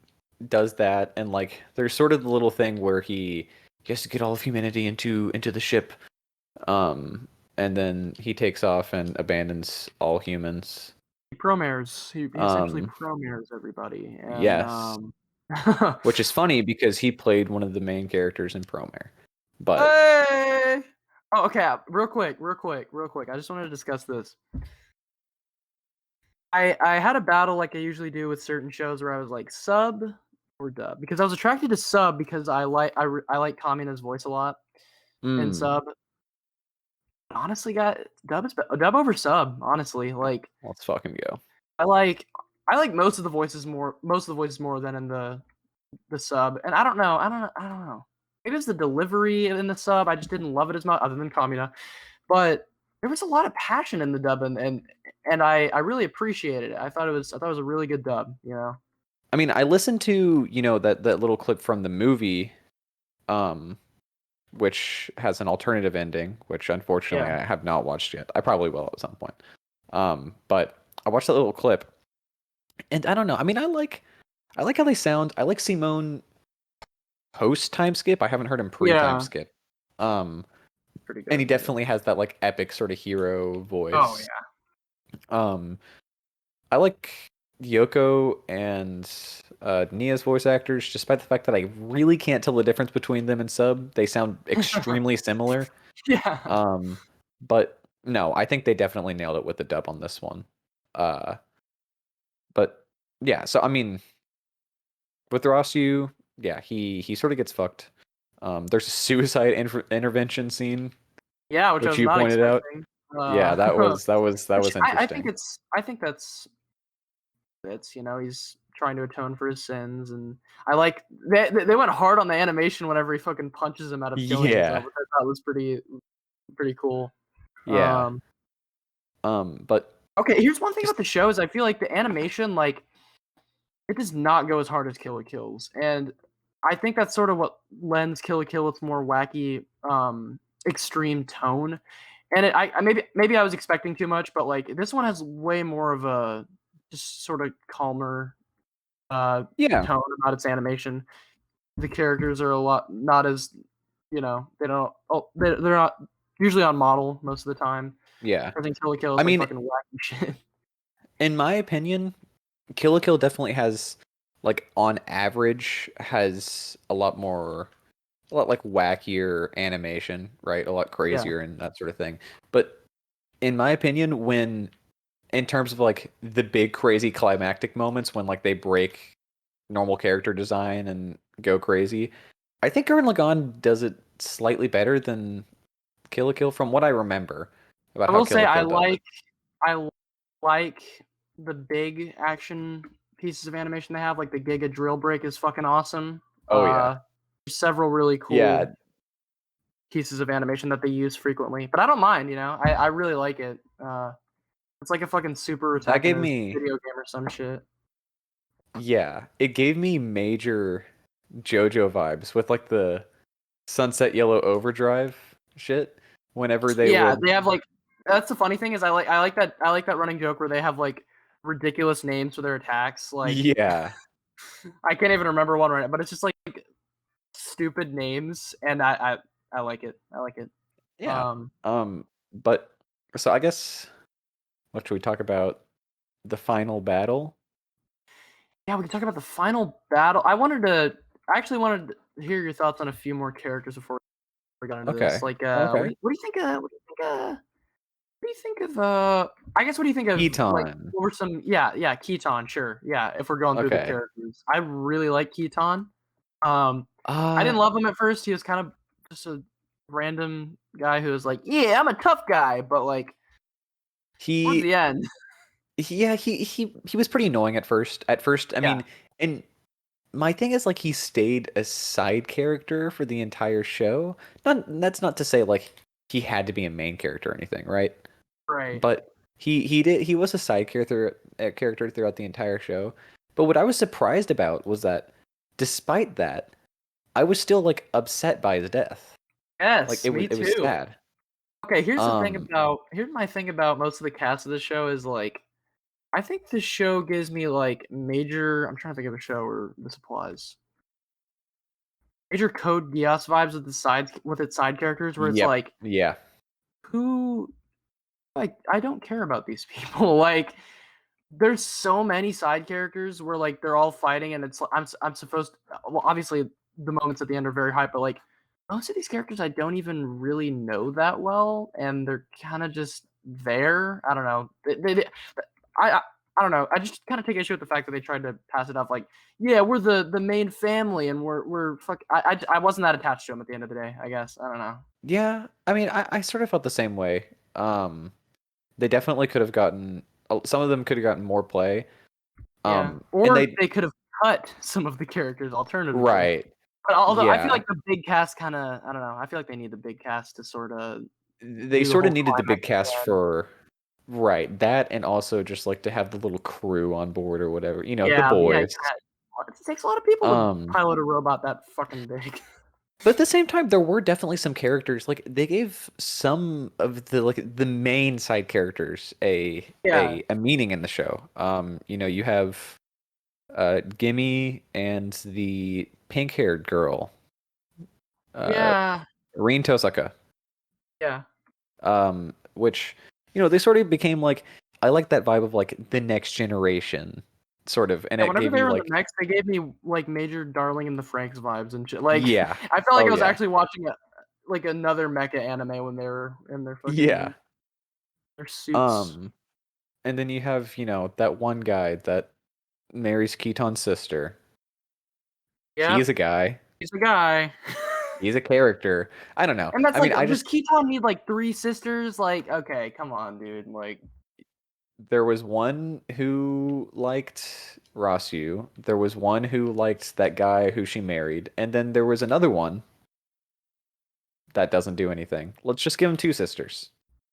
does that, and like there's sort of the little thing where he has to get all of humanity into the ship, um and then he takes off and abandons all humans. He promares. He essentially um promares everybody, and yes, which is funny because he played one of the main characters in Promare. But hey. Oh, okay. Real quick. I just wanted to discuss this. I had a battle like I usually do with certain shows where I was like sub or dub because I was attracted to sub because I like Kamina's voice a lot and mm, sub. Honestly, got dub over sub. Honestly, like let's fucking go. I like I like most of the voices more than in the sub. And I don't know. Maybe it's the delivery in the sub. I just didn't love it as much, other than Kamina. But there was a lot of passion in the dub, and I really appreciated it. I thought it was a really good dub. You know. I mean, I listened to, that little clip from the movie, um which has an alternative ending, which unfortunately Yeah. I have not watched yet. I probably will at some point. But I watched that little clip, and I don't know. I mean, I like how they sound. I like Simone post time skip. I haven't heard him pre time Yeah. skip. Um, Pretty and he good. definitely has that like epic sort of hero Oh voice. yeah. I like Yoko and Nia's voice actors, despite the fact that I really can't tell the difference between them and sub. They sound extremely similar. Yeah. But no, I think they definitely nailed it with the dub on this one. Uh, but yeah, so I mean, with Rossyu, yeah, he sort of gets fucked. There's a suicide intervention scene, Yeah, which I which was you not pointed out. expecting. Yeah, that Which was I think interesting. it's he's trying to atone for his sins, and I like they went hard on the animation whenever he fucking punches him out of killing himself, Yeah, which I thought was pretty cool. yeah. Um, But okay, here's one thing just about the show is I feel like the animation like it does not go as hard as Kill la Kill's, and I think that's sort of what lends Kill la Kill its more wacky, extreme tone. And I maybe I was expecting too much, but like this one has way more of a just sort of calmer yeah, tone about its animation. The characters are a lot not as they don't they're not usually on model most of the time. yeah. I think Kill la Kill I is like mean, fucking wacky shit. in my opinion, Kill la Kill definitely has, like, on average, has a lot like wackier animation, right? A lot Yeah, crazier and that sort of thing. But in my opinion, in terms of like the big crazy climactic moments when like they break normal character design and go crazy, I think Gurren Lagann does it slightly better than Kill la Kill from what I remember about I how will Kill say la Kill does it. I like the big action pieces of animation they have. Like the Giga drill break is fucking awesome. Oh yeah. There's several really cool Yeah, pieces of animation that they use frequently, but I don't mind. I really like it. It's like a fucking super that attack in gave a me video game or some shit. yeah, it gave me major JoJo vibes with like the Sunset Yellow Overdrive shit whenever they Yeah, would they have like that's the funny thing is I like that running joke where they have like ridiculous names for their attacks. Like yeah, I can't even remember one right now, but it's just like stupid names, and I like it. I like it. yeah. Um, But so I guess what should we talk about? The final battle? yeah, we can talk about the final battle. I actually wanted to hear your thoughts on a few more characters before we got into this. Okay. Like, Okay. what do you think? What do you think of? I guess what do you think of? Like, Keaton. what were some? Yeah, Keaton. Sure. Yeah, if we're going through the Okay. characters, I really like Keaton. Um, I Uh didn't love him at first. He was kind of just a random guy who was like, "Yeah, I'm a tough guy," but like towards he the end, yeah, he was pretty annoying at first. At first, I yeah, mean, and my thing is like he stayed a side character for the entire show. Not that's not to say like he had to be a main character or anything, right? right. But he was a side character throughout the entire show. But what I was surprised about was that despite that, I was still like upset by his death. Like Yes, me it was too. sad. Okay, Um here's my thing about most of the cast of the show is like I think the show gives me like major. I'm trying to think of a show where this applies. Major Code Geass vibes with its side characters, where it's yep. like Yeah. who like I don't care about these people. Like there's so many side characters where like they're all fighting, and I'm supposed well obviously the moments at the end are very hype, but like most of these characters I don't even really know that well, and they're kind of just there. I don't know. I I don't know. I just kind of take issue with the fact that they tried to pass it off like, yeah, we're the main family, and we're fuck. I wasn't that attached to them at the end of the day. I guess I don't know. Yeah. I mean, I sort of felt the same way. They definitely could have gotten some of them could have gotten more play. Yeah, And or they they could have cut some of the characters alternatively. right. But although I feel Yeah. like the big cast kind of I don't know. I feel like they need the big cast to sort of They do the sort of whole needed the big climax at cast the end. for right, that and also just like to have the little crew on board or whatever, the Yeah, boys. it takes a lot of people to Um pilot a robot that fucking big. But at the same time, there were definitely some characters like they gave some of the main side characters Yeah, a meaning in the show. You have Gimme and the pink-haired girl, uh, yeah, Rin Tosaka, yeah. which they sort of became like I like that vibe of like the next generation, sort of, and Yeah, it whenever gave they you were in the like mechs, they gave me like Major Darling and the Franks vibes and shit. Like, yeah, I felt like oh I was yeah, actually watching like another mecha anime when they were in their yeah. fucking their suits. Um, and then you have that one guy that marries Keaton's sister. He's Yep, a guy. he's the guy. He's a character. I don't know. And that's I mean, like, I does just Keaton need like 3 sisters? Like, okay, come on, dude. Like, there was one who liked Rasu. There was one who liked that guy who she married, and then there was another one that doesn't do anything. Let's just give him two sisters.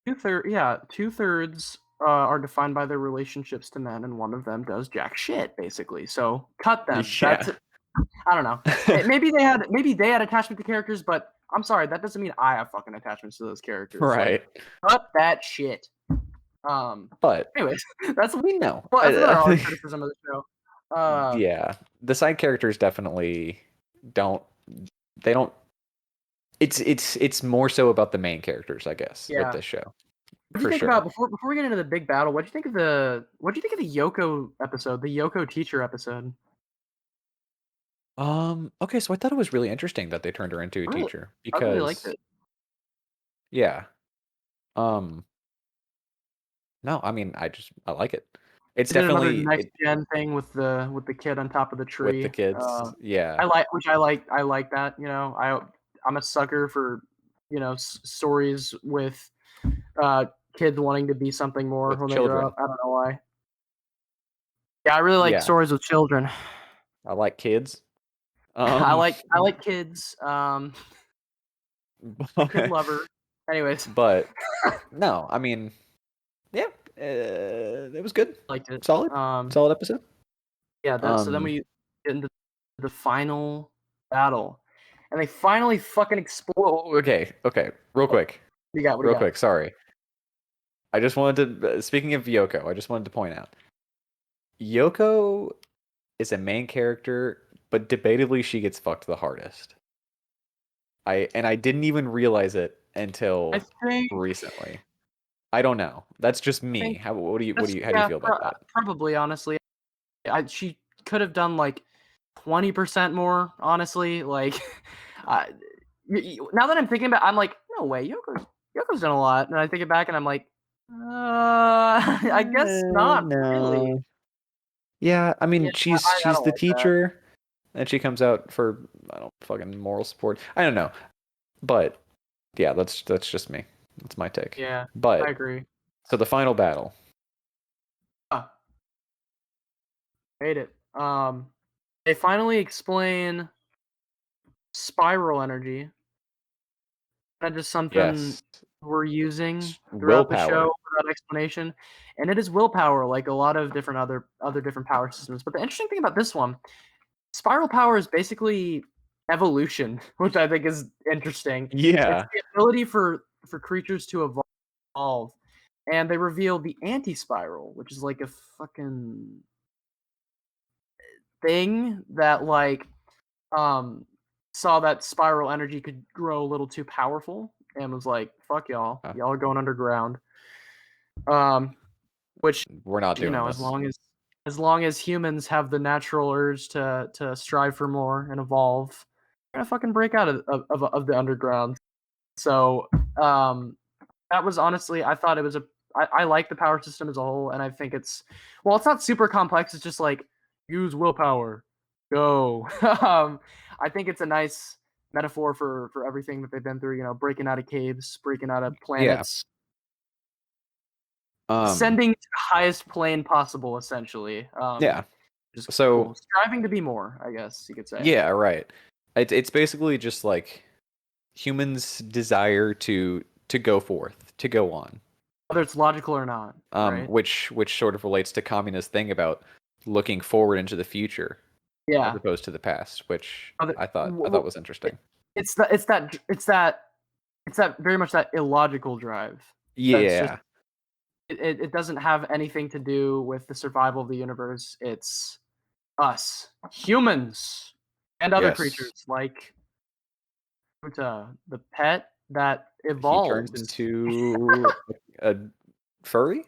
2/3 are defined by their relationships to men, and one of them does jack shit, basically. So cut them. Yeah. That's I don't know. Maybe they had attachment to characters, but I'm sorry, that doesn't mean I have fucking attachments to those characters. Like, Right. cut that shit. Um. But Anyways, that's we know. that's another hard criticism of the show. Yeah. The side characters definitely don't they don't it's more so about the main characters, I guess, with Yeah. this show. What do you For think sure. about before we get into the big battle? What do you think of the Yoko episode, the Yoko teacher episode? Okay, so I thought it was really interesting that they turned her into a I really, teacher I really liked because it. yeah. Um no, I mean I like it. It's They did another definitely next gen thing with the kid on top of the with the tree. kids. Yeah. I like that. I'm a sucker for stories with kids wanting to be something more With when they grow children. up. I don't know why. Yeah, I really like Yeah. stories with children. I like kids. I Um like kids. Kid lover. Anyways, but no, I mean, yeah, it was good. liked it. Solid. Solid episode. Yeah. So then Um we get into the final battle, and they finally fucking explode. okay. Real quick. What do you got? Sorry. I just wanted to speaking of Yoko, I just wanted to point out. Yoko is a main character, but debatably she gets fucked the hardest. I didn't even realize it until I think recently. I don't know. That's just me. How do you how do you feel about that? probably honestly, she could have done like 20% more. Honestly, like I, now that I'm thinking about, I'm like, no way, Yoko's done a lot, and I think it back, and I'm like, I guess not really. No. Yeah, I mean Yeah, she's I don't the like that. teacher and she comes out for I don't fucking moral support. I don't know. But yeah, that's just me. That's my take. Yeah, I But agree. so the final battle. Hate it. They finally explain spiral energy. That is something Yes. we're using throughout the Willpower. show without explanation, and it is willpower, like a lot of different other different power systems. But the interesting thing about this one, spiral power is basically evolution, which I think is interesting. Yeah. It's the ability for creatures to evolve, and they reveal the anti-spiral, which is like a fucking thing that like saw that spiral energy could grow a little too powerful and was like, fuck y'all. Y'all are going underground. Which We're not doing this. as long as humans have the natural urge to strive for more and evolve, we're gonna fucking break out of the underground. So that was honestly, I thought it was I like the power system as a whole, and I think it's not super complex. It's just like use willpower, go. I think it's a nice metaphor for everything that they've been through. Breaking out of caves, breaking out of planets, ascending to the highest plane possible, essentially. Yeah. Just So cool. Striving to be more, I guess you could say. yeah, right. It's basically just like humans' desire to go forth, to go on. Whether it's logical or not. Right? Which sort of relates to Kamina's thing about looking forward into the future, Yeah. as opposed to the past, which I thought was interesting. it's that very much that illogical drive. That's just Yeah. it doesn't have anything to do with the survival of the universe. It's us, humans, and other Yes. creatures like the pet that He turns evolves. into a furry?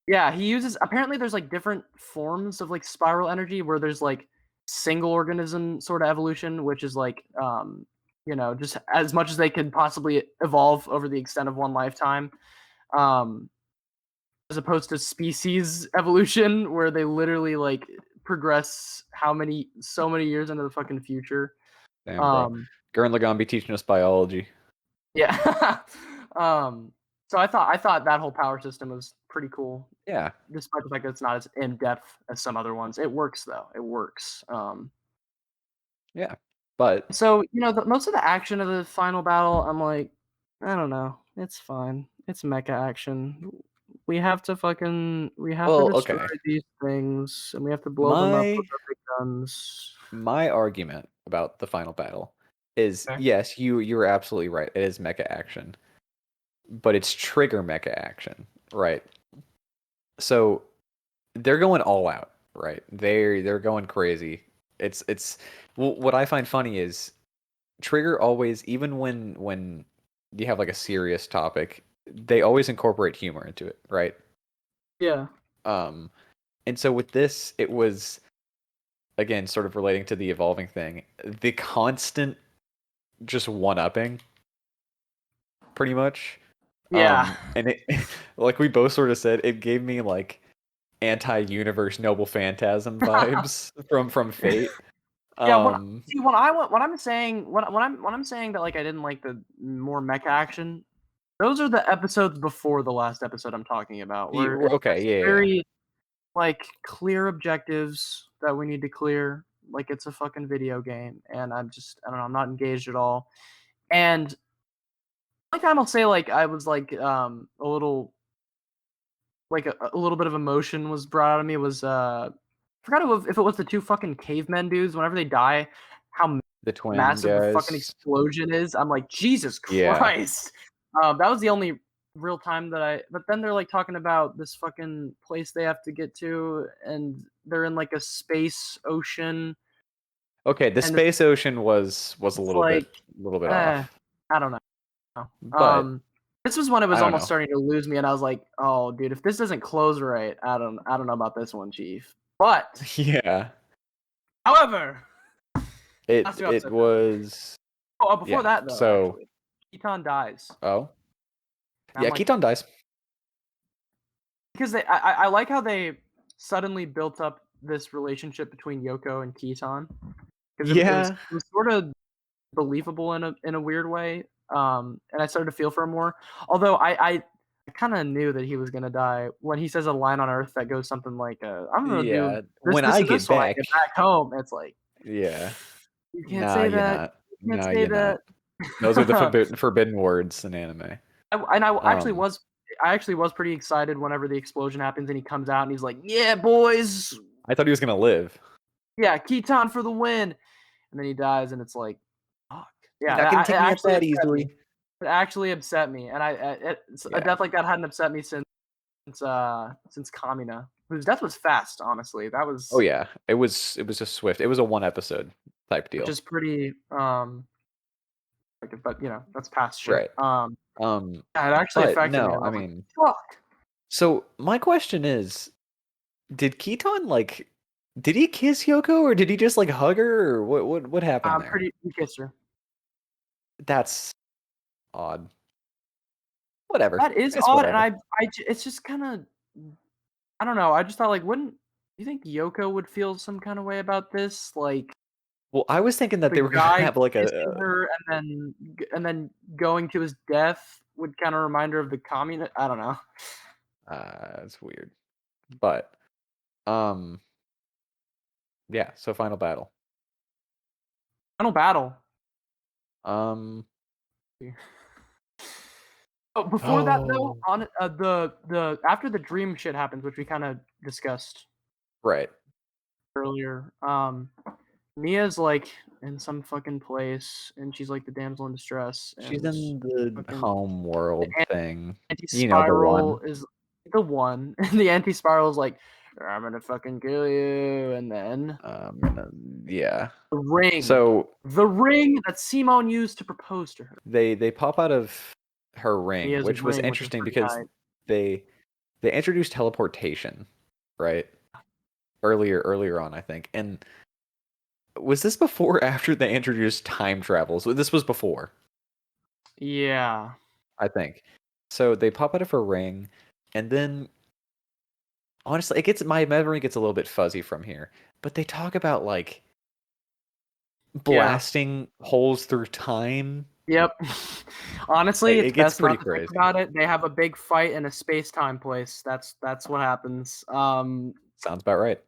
Yeah, he uses apparently there's like different forms of like spiral energy where there's like single organism sort of evolution, which is like just as much as they could possibly evolve over the extent of one lifetime. Um, as opposed to species evolution where they literally like progress so many years into the fucking future. Damn, bro. Um, Gurren Lagann be teaching us biology. yeah. So I thought that whole power system was pretty cool, Yeah. despite the fact that it's not as in depth as some other ones. It works though. It works. Yeah. But So most of the action of the final battle, I'm like, I don't know. It's fine. It's mecha action. We have to well, destroy okay. these things, and we have to blow them up with My our big guns. my argument about the final battle is Okay. yes, you're absolutely right. It is mecha action, but it's trigger mecha action, right? So they're going all out, right? They're going crazy. It's well, what I find funny is Trigger always, even when you have like a serious topic, they always incorporate humor into it, right? Yeah. Um, and so with this, it was again sort of relating to the evolving thing, the constant just one-upping, pretty much. Yeah. And it, like we both sort of said, it gave me like anti-universe noble phantasm vibes from Fate. Yeah, Um, what I'm saying when I'm saying that like I didn't like the more mecha action, those are the episodes before the last episode I'm talking about, where it's okay, just yeah, yeah. very like clear objectives that we need to clear, like it's a fucking video game, and I don't know, I'm not engaged at all. And only time I'll say like I was like a little like a little bit of emotion was brought out of me was I forgot if it was the two fucking cavemen dudes. Whenever they die, how The twin massive the fucking guys. explosion is. I'm like, Jesus Yeah. Christ. That was the only real time that but then they're like talking about this fucking place they have to get to, and they're in like a space ocean, Okay, the and it's, space ocean was a it's little like, bit eh, off. I don't know. But This was when it was I don't almost know. starting to lose me, and I was like, "Oh, dude, if this doesn't close right, I don't know about this one, Chief." But, Yeah. however, last two It episodes. Though. was Before yeah. that though, So actually, Kitan dies. oh. And I'm Yeah, like, Keaton dies. because I like how they suddenly built up this relationship between Yoko and Kitan, because Yeah. it was sort of believable in a weird way. And I started to feel for him more. Although I kind of knew that he was gonna die when he says a line on Earth that goes something like, "I'm gonna do Yeah. this, When this, I and get this when I back. get back home." It's like Yeah. you can't Nah, say you're that. not. You can't No, say you're not. that. Those are the forbidden words in anime. Um I actually was pretty excited whenever the explosion happens and he comes out and he's like, "Yeah, boys, I thought he was gonna live. yeah, Kitan for the win," and then he dies, and it's like, fuck. You're Yeah, not gonna it take me up actually that upset me. easily. It actually upset me, and a Yeah. death like that hadn't upset me since Kamina, whose death was fast. Honestly, that Oh was yeah. It was just swift. It was a one episode type which deal. is pretty but that's past shit. Right. Yeah, it actually But affected me, no, and I I was like, mean, fuck. so my question is, did Keaton like did he kiss Yoko or did he just like hug her or what happened there? Pretty he kissed her. That's odd. Whatever. That is It's odd, and whatever. it's just kind of I don't know. I just thought like, wouldn't you think Yoko would feel some kind of way about this? Like Well, I was thinking that the they were gonna guy have like kissing a her and then going to his death would kind of remind her of the communist. I don't know. it's weird. But um yeah, so final battle. Final battle. Um Oh, before that though, oh on the after the dream shit happens, which we kind of discussed right. earlier. Mia's like in some fucking place, and she's like the damsel in distress, She's and in the fucking home world thing. You know, the anti-spiral one. is the one. And the anti-spiral is like, I'm gonna fucking kill you, and then Yeah. the ring, So that Simone used to propose to her. they pop out of her ring, Mia's which was ring, which is interesting pretty because tight. they introduced teleportation, right? Earlier on, I think. And was this before or after they introduced time travel? So this was before, Yeah, I think. So they pop out of her ring, and then honestly, my memory gets a little bit fuzzy from here. But they talk about like yeah, blasting holes through time. yep. Honestly, It it's gets best pretty not to think crazy. about it. They have a big fight in a space-time place. That's what happens. Sounds about right.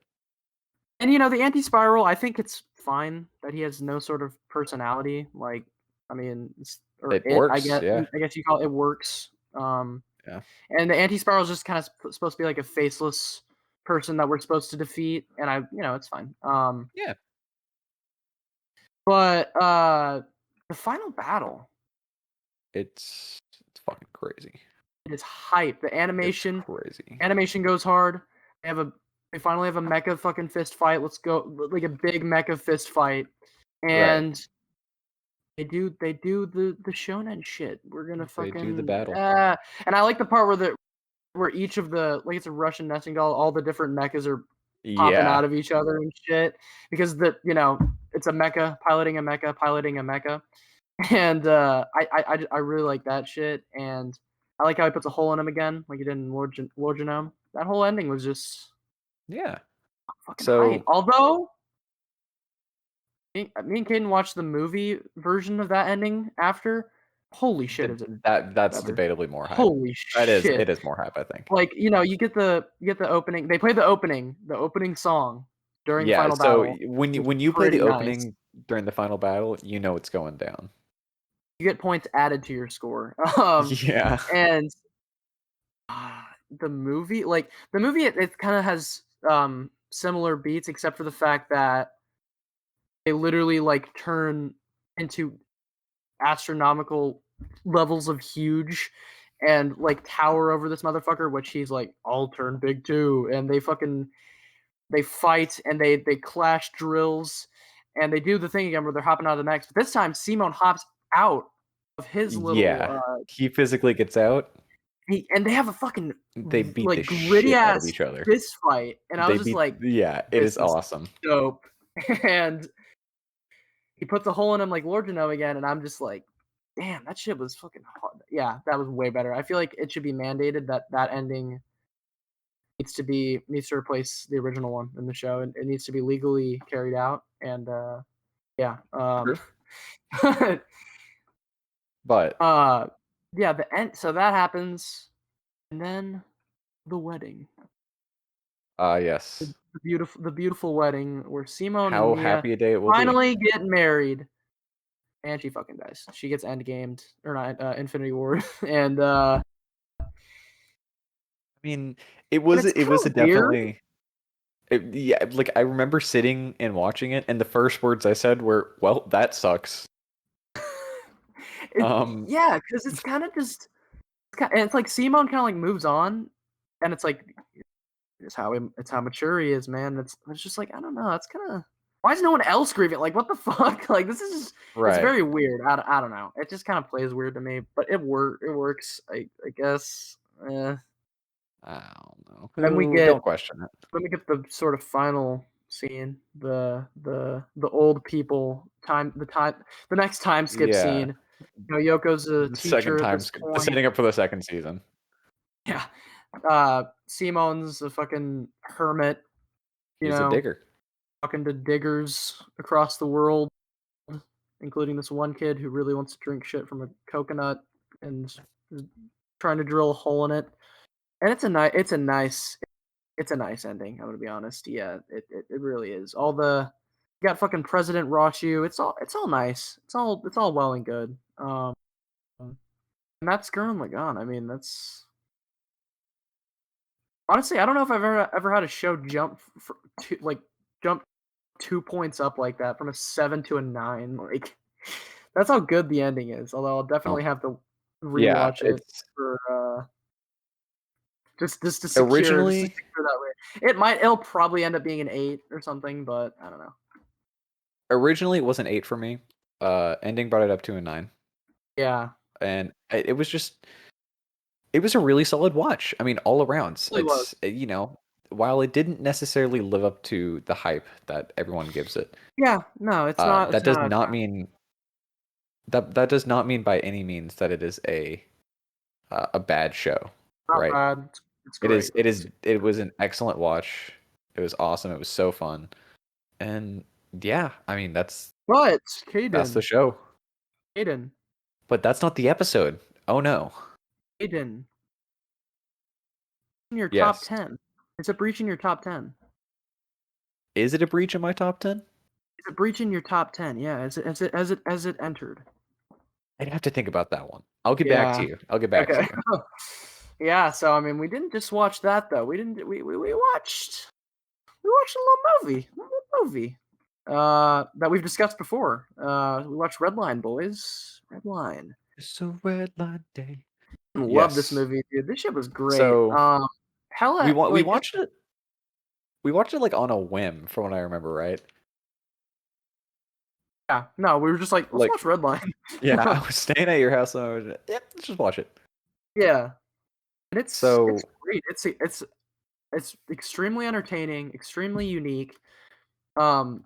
And the anti-spiral, I think it's fine that he has no sort of personality. Like, I mean, or It it. works, yeah. I guess you call it works. Yeah. And the anti-spiral is just kind of supposed to be like a faceless person that we're supposed to defeat, and it's fine. Yeah. But the final battle, It's fucking crazy. it is hype. The It's animation, crazy. animation goes hard. They finally have a mecha fucking fist fight. Let's go, like a big mecha fist fight, Right. and they do the shonen shit. We're gonna They do the fucking battle. and I like the part where each of the, like, it's a Russian nesting doll, all the different mechas are popping Yeah. out of each other and shit because it's a mecha piloting a mecha piloting a mecha. And I really like that shit, and I like how he puts a hole in him again like he did in Lord Genome. That whole ending was just Yeah. fucking hype. So Although me and Caden watched the movie version of that ending after. Holy shit, is it that's better? debatably more hype. Holy shit! It is more hype, I think. Like, you get the opening. They play the opening song during the Yeah, final so battle. when you play the Pretty nice. opening during the final battle, you know it's going down. You get points added to your score. Yeah. And the movie, it kind of has similar beats, except for the fact that they literally like turn into astronomical levels of huge and like tower over this motherfucker, which he's like, I'll turn big too. And they fight and they clash drills and they do the thing again where they're hopping out of the mechs. But this time Simon hops out of his little Yeah. He physically gets out. and they have a fucking They beat the like gritty shit out of ass each other. fist fight. And I was just like, Yeah, it this is is awesome. dope. And he puts a hole in him like Lord Genome again, and I'm just like, damn, that shit was fucking hard. Yeah, that was way better. I feel like it should be mandated that ending needs to replace the original one in the show, and it needs to be legally carried out. And yeah, True. But uh, yeah, the end. So that happens, and then the wedding, yes. the beautiful wedding where Simone and How Mia happy a day it will be. finally get married, and she fucking dies. She gets end gamed or not, Infinity Ward, and I mean, and it's it kind was a of weird. definitely yeah, like I remember sitting and watching it and the first words I said were, "Well, that sucks." Um Yeah, because it's kind of just, and it's like Simone kind of like moves on, and it's like it's how mature he is, man. It's just like, I don't know. It's kind of, why is no one else grieving? Like, what the fuck? Like, this is just, it's right. very weird. I don't know. It just kind of plays weird to me, but it works. I guess. I don't know. Then we Who get don't question it. the sort of final scene, the old people the next time skip Yeah. scene. Yoko's a The second teacher at time this point. setting up for the second season. Yeah. Simone's a fucking hermit, you He's a know, digger. talking to diggers across the world, including this one kid who really wants to drink shit from a coconut and is trying to drill a hole in it. And it's a nice ending, I'm gonna be honest. Yeah, it really is. You got fucking President Roshu. It's all nice. It's all well and good. And that's Gurren Lagann. I mean, that's honestly, I don't know if I've ever had a show jump 2 points up like that from a 7 to a 9. Like that's how good the ending is. Although I'll definitely Oh, have to yeah, rewatch it it's for just to secure originally that way. It'll probably end up being an 8 or something, but I don't know. it was an 8 for me. Ending brought it up to a 9, Yeah, and it was just it was a really solid watch. I mean, all around. it really was. While it didn't necessarily live up to the hype that everyone gives it, Yeah, no, it's not. It's that does not. not mean that does not mean by any means that it is a bad show, Not right? bad. It's great. It was an excellent watch. It was awesome. It was so fun. And yeah, I mean But that's the Caden, show. Caden, But that's not the episode. Oh no. Caden, in your top Yes. 10. Is it breaching your top 10? Is it a breach in my top 10? Is it breaching your top 10? Yeah, as it entered. I'd have to think about that one. I'll get back to Yeah. you. I'll get back to Okay. you. Yeah, so I mean, we didn't just watch that though. We watched a little movie that we've discussed before. We watched Redline, boys. Redline. It's a red line day. Love this Yes. movie, dude. This shit was great. So Hella we like watched it. We watched it like on a whim, from what I remember, right? yeah, no, we were just like, let's Like, watch Redline. yeah, I was staying at your house and I was yep, let's just watch it. Yeah. And it's So great. It's extremely entertaining, extremely unique. Um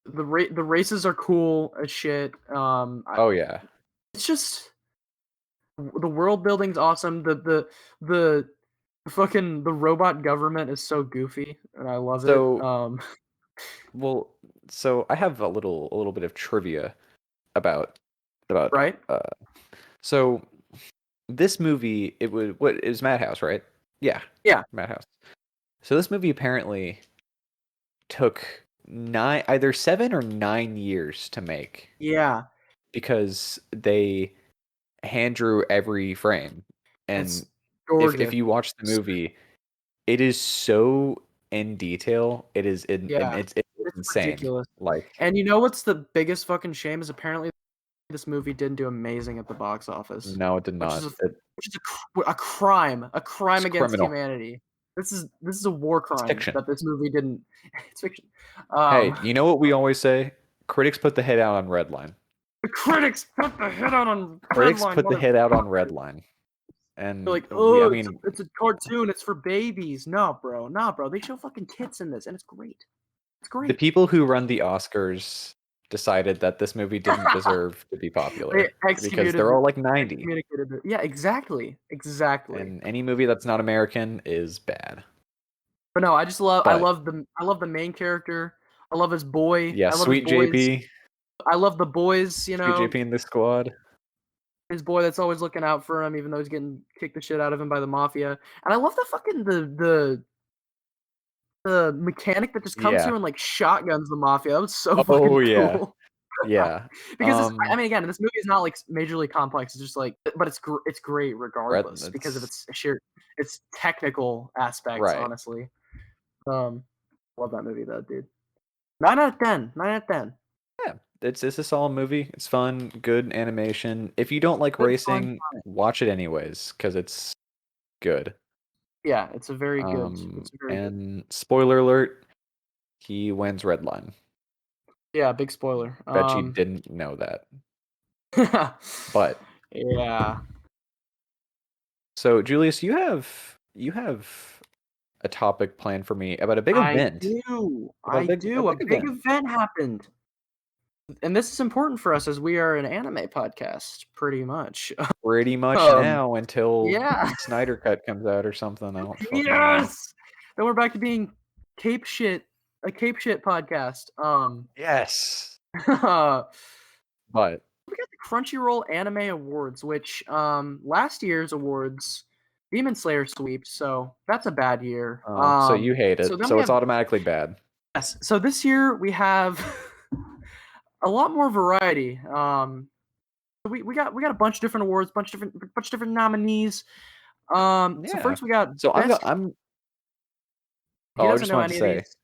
the races are cool as shit. oh yeah. It's just the world building's awesome. The fucking the robot government is so goofy and I love it. So well, so I have a little bit of trivia about Right? uh so this movie it was Madhouse, right? Yeah. Yeah. Madhouse. So this movie apparently took either 7 or 9 years to make Yeah. because they hand drew every frame. And It's if gorgeous. you watch the movie, it is so in detail. Yeah. It's It's insane. ridiculous. Like And you know what's the biggest fucking shame is apparently this movie didn't do amazing at the box office. no, it did Which not. is a crime It's against criminal. humanity. This is a war It's crime fiction. that this movie didn't. It's fiction. Hey, you know what we always say? Critics put the head out on Redline. The critics put the hit out on Critics Redline. put the head out on Redline. And They're like, I oh, mean, it's a cartoon. It's for babies. Nah, bro. They show fucking tits in this, and it's great. It's the great. people who run the Oscars decided that this movie didn't deserve to be popular because they're all like 90. Yeah, exactly. And any movie that's not American is bad. But no, I But love the main character. I love his boy. yeah, I love Sweet his boys. JP. I love the boys, you Sweet know. JP in the squad. His boy that's always looking out for him, even though he's getting kicked the shit out of him by the mafia. And I love the fucking the mechanic that just comes Yeah. through and like shotguns the mafia. That was so fucking Oh cool. yeah. Yeah. Because I mean, again, this movie is not like majorly complex. It's just like, but it's great regardless because of its its technical aspects. Right. Honestly, love that movie though, dude. 9 out of 10. 9 out of 10. Yeah. It's a solid movie. It's fun, good animation. If you don't like Good, racing, fun. watch it anyways because it's good. Yeah, it's a very good. It's very good. And spoiler alert, he wins Redline. Yeah, big spoiler. Bet you didn't know that. But yeah. so Julius, you have a topic planned for me about a big event. I do. A big event happened. And this is important for us as we are an anime podcast, pretty much. Pretty much now until yeah. Snyder Cut comes out or something. I don't fucking Yes. Then we're back to being a Cape Shit podcast. Yes. But But we got the Crunchyroll Anime Awards, which last year's awards Demon Slayer swept, so that's a bad year. so you hate it, so it's automatically bad. Yes. So this year we have a lot more variety. We got a bunch of different awards, bunch of different nominees. So first we got. So best... I'm. He Oh, I doesn't just know wanted any to of say. these.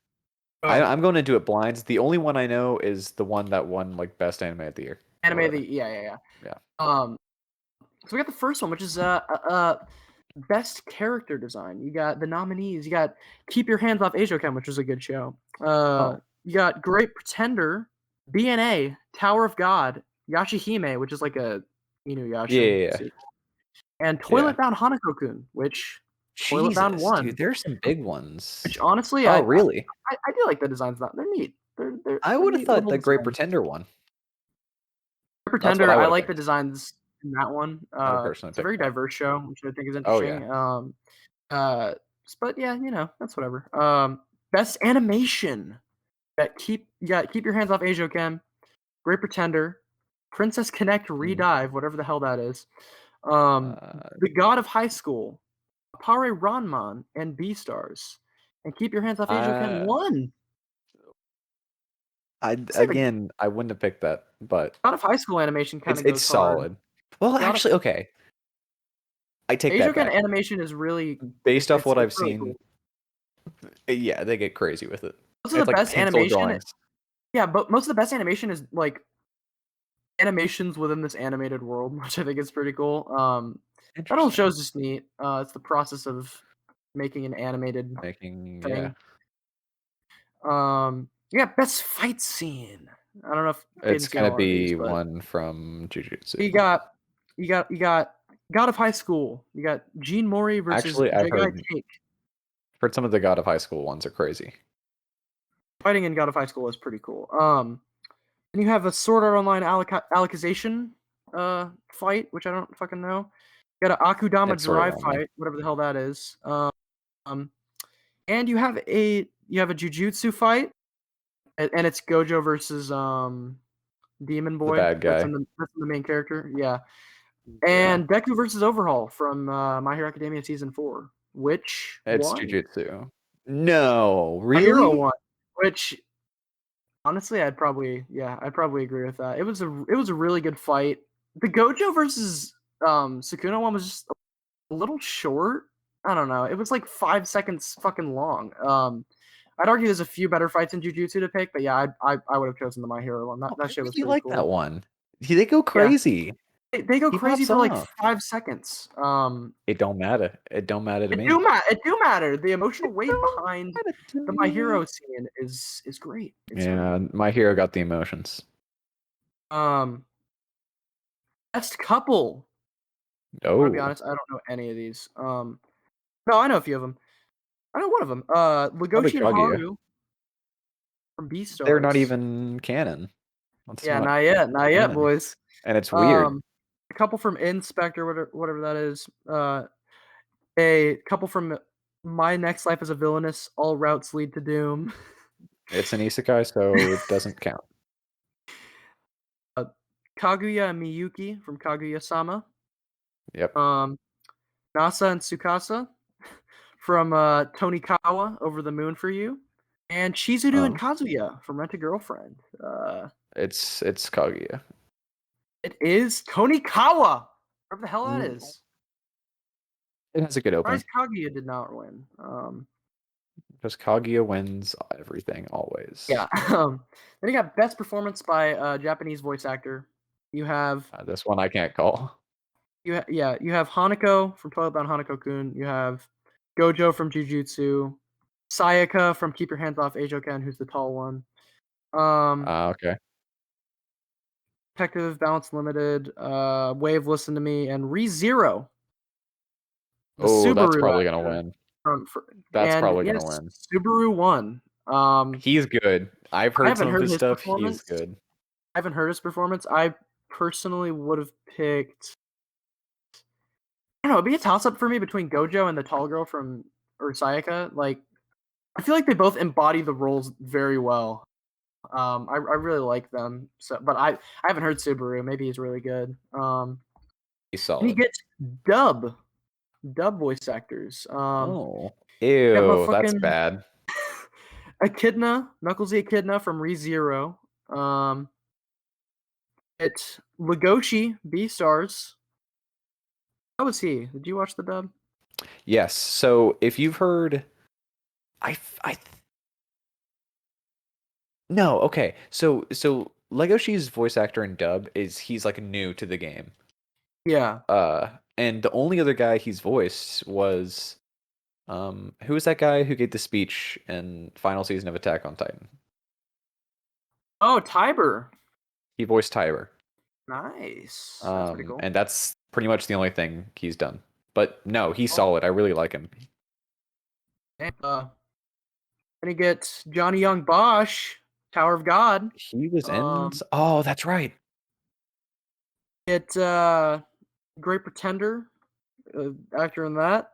I'm going into it blinds. The only one I know is the one that won like best anime of the year. Anime of the yeah. Yeah. So we got the first one, which is best character design. You got the nominees. You got Keep Your Hands Off Asiochem, which was a good show. You got Great Pretender, BNA, Tower of God, Yashihime, which is like a Inuyasha. Yeah. And Toilet Bound Hanako-kun, which Toilet Bound Jesus, won. dude, there's some big ones. Which honestly, really? I do like the designs. They're neat. I would have thought the Great Pretender won. Great Pretender, I like the designs in that one. It's a very diverse show, which I think is interesting. But yeah, that's whatever. Best animation. Keep Your Hands Off Asiochem, Great Pretender, Princess Connect Redive, whatever the hell that is. The God of High School, Pare Ranman, and Beastars. And Keep Your Hands Off Asiochem won. I wouldn't have picked that, but God of High School animation kind of goes it's solid. hard. Well, actually, okay. I take that back. Animation is really based off what I've really seen. Cool. Yeah, they get crazy with it. Most of the best animation. Yeah, but most of the best animation is like animations within this animated world, which I think is pretty cool. That whole show's just neat. It's the process of making an animated thing. Yeah, best fight scene. I don't know if it's gonna be one from Jujutsu. You got God of High School. You got Gene Mori versus I've heard some of the God of High School ones are crazy. Fighting in God of High School is pretty cool. And you have a Sword Art Online Alicization fight, which I don't fucking know. You got an Akudama Drive fight, whatever the hell that is. And you have a Jujutsu fight, and it's Gojo versus Demon Boy. The bad guy. That's the main character. Yeah. And Deku versus Overhaul from My Hero Academia Season 4, which it's won. Jujutsu. No, really? My Hero won, which honestly I'd probably agree with that. It was a really good fight. The Gojo versus Sukuna one was just a little short. I don't know. It was like 5 seconds fucking long. I'd argue there's a few better fights in Jujutsu to pick, but yeah, I would have chosen the My Hero one. That shit was pretty cool. That one. They go crazy. Yeah. They go crazy for like 5 seconds. It don't matter. It don't matter to me. It do matter. The emotional weight behind the My Hero scene is great. My Hero got the emotions. Best couple. Oh. To be honest, I don't know any of these. No, I know a few of them. I know one of them. Legoshi and Haru from Beastars. They're not even canon. Not yet, boys. And it's weird. A couple from Inspector, whatever that is. A couple from My Next Life as a Villainess. All routes lead to doom. It's an isekai, so it doesn't count. Kaguya and Miyuki from Kaguya-sama. Yep. Nasa and Tsukasa from Tonikawa, Over the Moon for You. And Chizuru and Kazuya from Rent a Girlfriend. It's Kaguya. It is Tonikawa! Whatever the hell that is. It has a good opening. Kaguya did not win. Because Kaguya wins everything, always. Yeah. Then you got Best Performance by a Japanese voice actor. You have... this one I can't call. You have Hanako from Toilet Bound Hanako-kun. You have Gojo from Jujutsu. Sayaka from Keep Your Hands Off Eijo-ken, who's the tall one. Okay. Detective, Balance Limited, Wave, Listen to Me, and ReZero. Oh, that's probably going to win. That's probably going to win. Subaru won. He's good. I've heard some of his stuff. He's good. I haven't heard his performance. I personally would have picked... I don't know, it'd be a toss-up for me between Gojo and the tall girl from Sayaka. Like, I feel like they both embody the roles very well. I really like them. So, but I haven't heard Subaru. Maybe he's really good. He's solid. He gets dub voice actors. Ew, that's bad. Echidna, Knucklesy Echidna from ReZero. It's Legoshi, Beastars. How was he? Did you watch the dub? Yes. So if you've heard, No, okay. So Legoshi's voice actor and dub he's like new to the game. Yeah. And the only other guy he's voiced was who was that guy who gave the speech in final season of Attack on Titan? Oh, Tiber. He voiced Tyber. Nice. That's pretty cool. And that's pretty much the only thing he's done. But no, he's Oh. solid. I really like him. And, then you get Johnny Young Bosch, Tower of God. He was in. Um, Oh, that's right. Get Great Pretender, actor in that.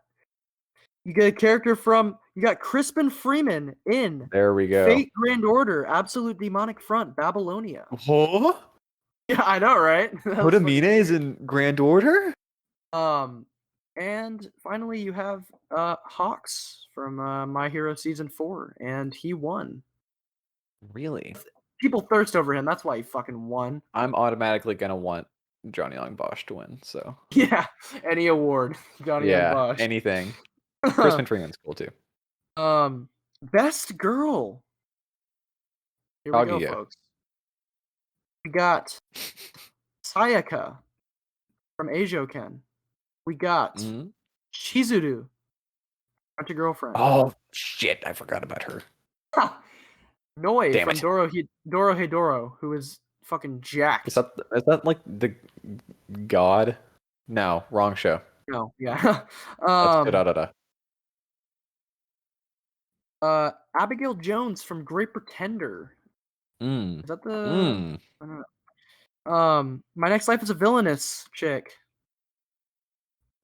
You get a character from. You got Crispin Freeman in There we go. Fate Grand Order, Absolute Demonic Front, Babylonia. Huh? Yeah, I know, right? That was fucking Hodamine is weird. in Grand Order? And finally you have Hawks from My Hero Season 4, and he won. Really? People thirst over him, that's why he fucking won. I'm automatically gonna want Johnny Young Bosch to win, so Yeah, any award, Johnny Young yeah, Bosch. anything. Crispin Freeman's cool too. Best girl. Here we go, Kaguya. folks. We got Sayaka from Eijoken. We got Mhm. Chizuru, not your girlfriend. Oh shit! I forgot about her. Noi Damn from it. Dorohedoro, who is fucking jacked. Is that like the god? No, wrong show. No, yeah. That's da. Abigail Jones from Great Pretender. Mm. Is that the? Mm. I don't know. My Next Life is a Villainous chick.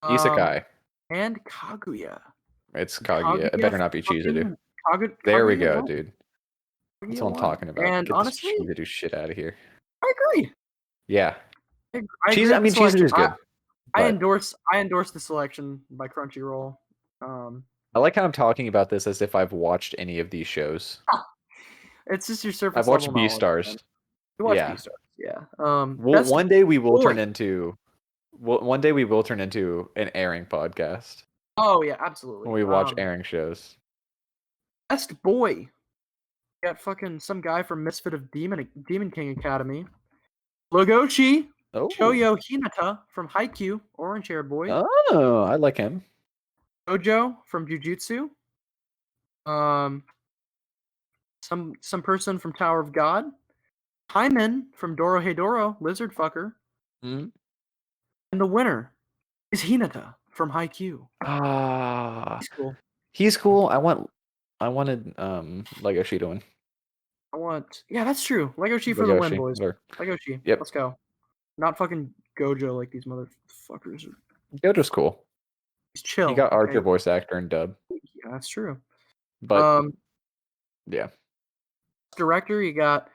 Isekai. And Kaguya. It's Kaguya. It better not be Chizuru. There we go, dude. That's what I'm talking about. And Get honestly, this Chizuru shit out of here. I agree. Yeah. I agree I mean, Chizuru's good. I but endorse the selection by Crunchyroll. I like how I'm talking about this as if I've watched any of these shows. It's just your surface I've watched level knowledge, B-Stars. man. You watch Yeah. B-Stars, yeah. One day we will boy. turn into an airing podcast Oh yeah, absolutely. when we watch airing shows. Best boy. You got fucking some guy from Misfit of Demon King Academy. Legoshi. Oh. Choyo Hinata from Haikyuu, Orange Hair Boy. Oh, I like him. Gojo from Jujutsu. Some person from Tower of God. Hyman from Dorohedoro, Lizard Fucker. Mhm. And the winner is Hinata from Haikyuu. Ah, He's cool. he's cool. I wanted Legoshi to win. Yeah, that's true. Legoshi for the win, Legoshi, boys. whatever. Legoshi. Yep. Let's go. Not fucking Gojo like these motherfuckers. Gojo's cool. He's chill. He got Archer okay? voice actor and dub. Yeah, that's true. But yeah. Director, you got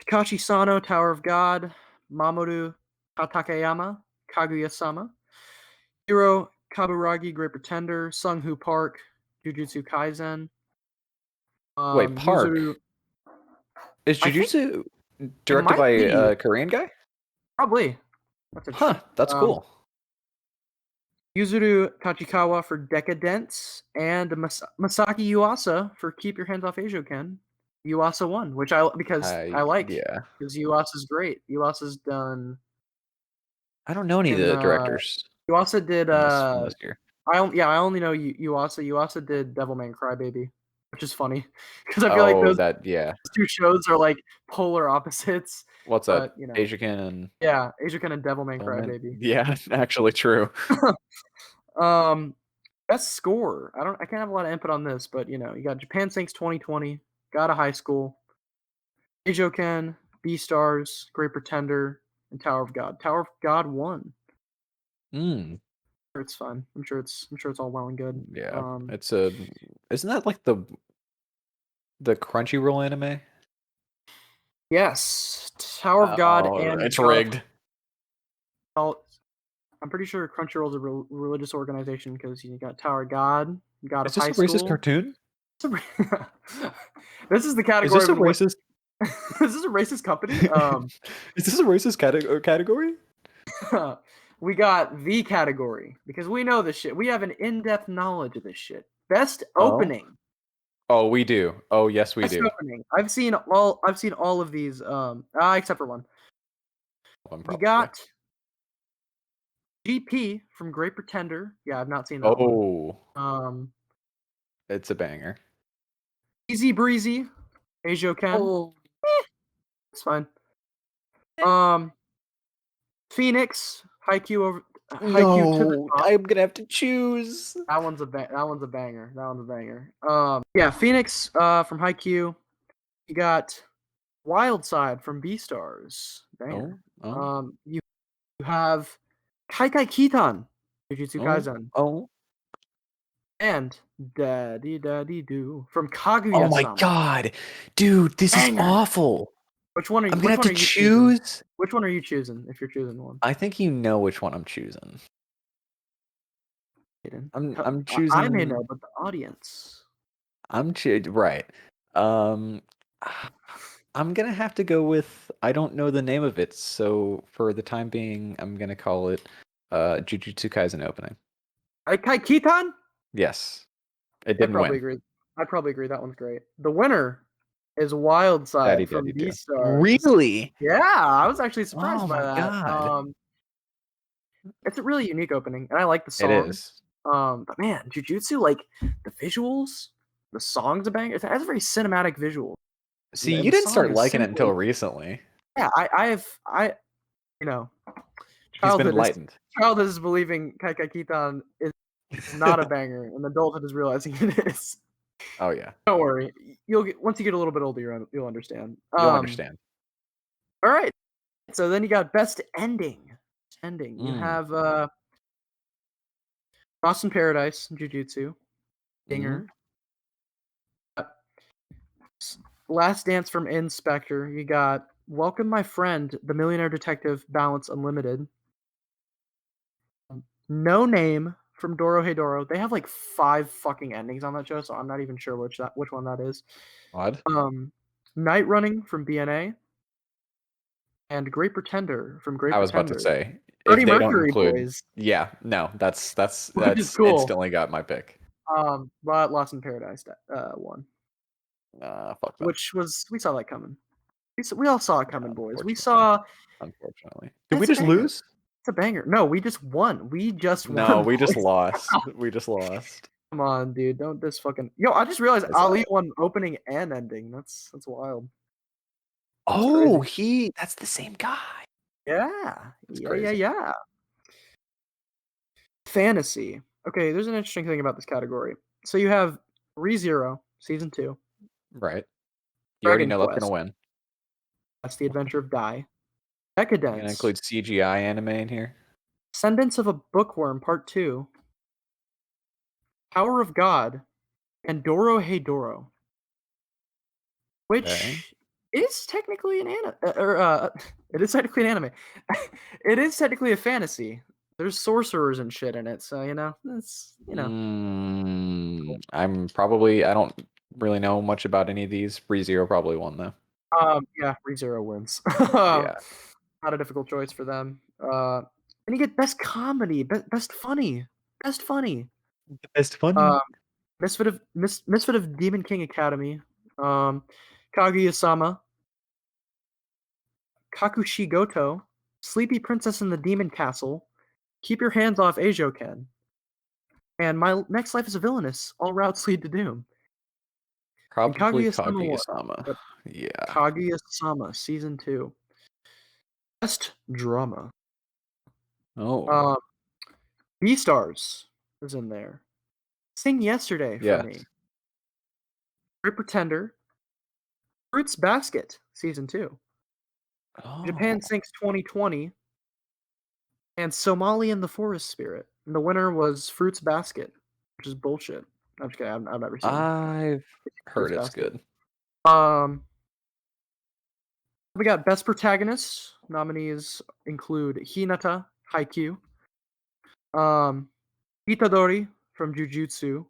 Takashi Sano, Tower of God, Mamoru Takayama, Kaguya-sama, Hiro Kaburagi, Great Pretender, Sung-Hoo Park, Jujutsu Kaisen. Wait, Park? Yuzuru... Is Jujutsu directed by a Korean guy? Probably. That's cool. Yuzuru Tachikawa for Decadence, and Masaki Yuasa for Keep Your Hands Off Eijoken. Yuasa won, which I like, because Yuasa's great. Yuasa's done. I don't know any of the directors. Yuasa did. This year. I only know Yuasa. Yuasa did Devilman Crybaby, which is funny because I feel like those two shows are like polar opposites. What's that? Eijoken and Eijoken and Devilman Crybaby. Yeah, actually true. Best score. I can't have a lot of input on this, but you got Japan Sinks 2020, Got a High School, Eijoken, B-Stars, Great Pretender, and Tower of God. Tower of God won. It's fun. I'm sure it's all well and good. Yeah, isn't that like the Crunchyroll anime? Yes, Tower of God and it's rigged. I'm pretty sure Crunchyroll is a religious organization because you got Tower of God, God of High School. Is this a racist cartoon? This is the category. Is this a racist? Is this a racist company? Is this a racist category? We got the category because we know this shit. We have an in-depth knowledge of this shit. Best opening. Oh, we do. Oh, yes, we Best do. opening. I've seen all of these. Except for one. You Probably. got GP from Great Pretender. Yeah, I've not seen that one. Oh, it's a banger. Easy Breezy, Ajo Ken. Oh, It's fine. Um, Phoenix, Haikyuu to the no, top. I'm gonna have to choose. That one's a banger. That one's a banger. Yeah, Phoenix from Haikyuu. You got Wild Side from Beastars. Banger. Oh, You have Kai Kitan, Jujutsu oh, Kaisen, oh. and Daddy Daddy Do from Oh my Kaguya-sama. god, dude, this is Banger. awful. Which one are you? I'm gonna Which have one to are you choosing? choose. Which one are you choosing? If you're choosing one, I think you know which one I'm choosing. Aiden. I'm I may choosing. know, but the audience. Right. Um, I'm gonna have to go with. I don't know the name of it, so for the time being, I'm gonna call it Jujutsu Kaisen opening. Kai Kitan? Yes, it I'd didn't probably win. agree. I'd probably agree. That one's great. The winner is Wild Daddy Side from Daddy do. Beastars. Really? Yeah, I was actually surprised Oh by my that. god. It's a really unique opening, and I like the It song. is. But man, Jujutsu, like the visuals, the song's a banger. It has a very cinematic visual, See, and you the didn't song start is liking it until simply recently. yeah. You know, He's been childhood is enlightened. childhood is believing Kai Kitan is not a banger, and adulthood is realizing it is. Oh yeah, Don't worry, you'll get once you get a little bit older, you'll understand. you'll understand. All right. So then you got best ending. You Mm. have Lost in Paradise, Jujutsu, Mm. Dinger. Last Dance from Inspector. You got Welcome My Friend, The Millionaire Detective, Balance Unlimited. No Name from Doro Hedoro. They have like 5 fucking endings on that show, so I'm not even sure which one that is. Odd. Night Running from BNA and Great Pretender from Great I was about to Pretender. say if Freddie they don't Mercury include, Boys, yeah, no, that's which is cool. instantly got my pick. But Lost in Paradise won, Fuck them. which was we saw that coming. We all saw it coming, boys. We Unfortunately, saw unfortunately, did we it's a just banger. lose? It's a banger. No, we just won. We just No, won, we just boys. lost. We just lost. Come on, dude. Don't this fucking Yo, I just realized It's Ali won opening and ending. That's wild. That's oh, crazy. that's the same guy. Yeah. That's Yeah, crazy. yeah. Fantasy. Okay, there's an interesting thing about this category. So you have ReZero, season 2, Right. You already Dragon know that's gonna Quest, win. That's the Adventure of Dai, You're gonna Decadence, include CGI anime in here. Descendants of a Bookworm Part 2, Power of God, and Doro Hey Doro, Okay. which is technically an anime, it is technically an anime. It is technically a fantasy. There's sorcerers and shit in it, so that's cool. I don't really know much about any of these. ReZero probably won though. Yeah, ReZero wins. Yeah. Not a difficult choice for them. And you get best comedy, best funny, best funny. The best funny. Um, Misfit of Demon King Academy, Kaguya-sama, Kakushigoto, Sleepy Princess in the Demon Castle, Keep Your Hands Off Ajoken, and My Next Life is a Villainous. All routes lead to doom. And Probably Kaguya-sama, Kaguya-sama. Yeah. Kaguya-sama Season 2. Best drama. Oh. Um, Beastars is in there. Sing Yesterday for Yes. Me. Great Pretender. Fruits Basket Season 2. Oh. Japan Sinks 2020. And Somali and the Forest Spirit. And the winner was Fruits Basket, which is bullshit. I'm just kidding. I've never seen I've heard Fruits it's Basket. good. We got Best Protagonist. Nominees include Hinata, Haikyuu, Itadori from Jujutsu,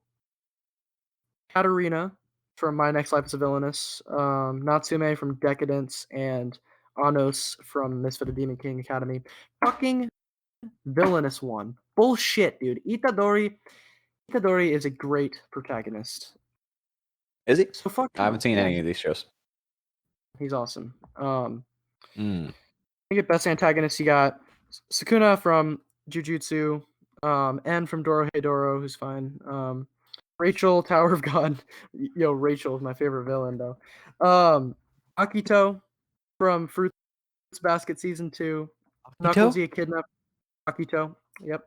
Katarina from My Next Life is a Villainous, Natsume from Decadence, and Anos from Misfit of Demon King Academy. Fucking Villainous one. Bullshit, dude. Itadori is a great protagonist. Is he? So fuck. I haven't seen any of these shows. He's awesome. Mm. I think at best antagonist you got Sukuna from Jujutsu, and from Dorohedoro, who's fine. Rachel, Tower of God. Yo, Rachel is my favorite villain though. Akito from Fruits Basket Season 2. Knuckles Echidna. Akito. Yep.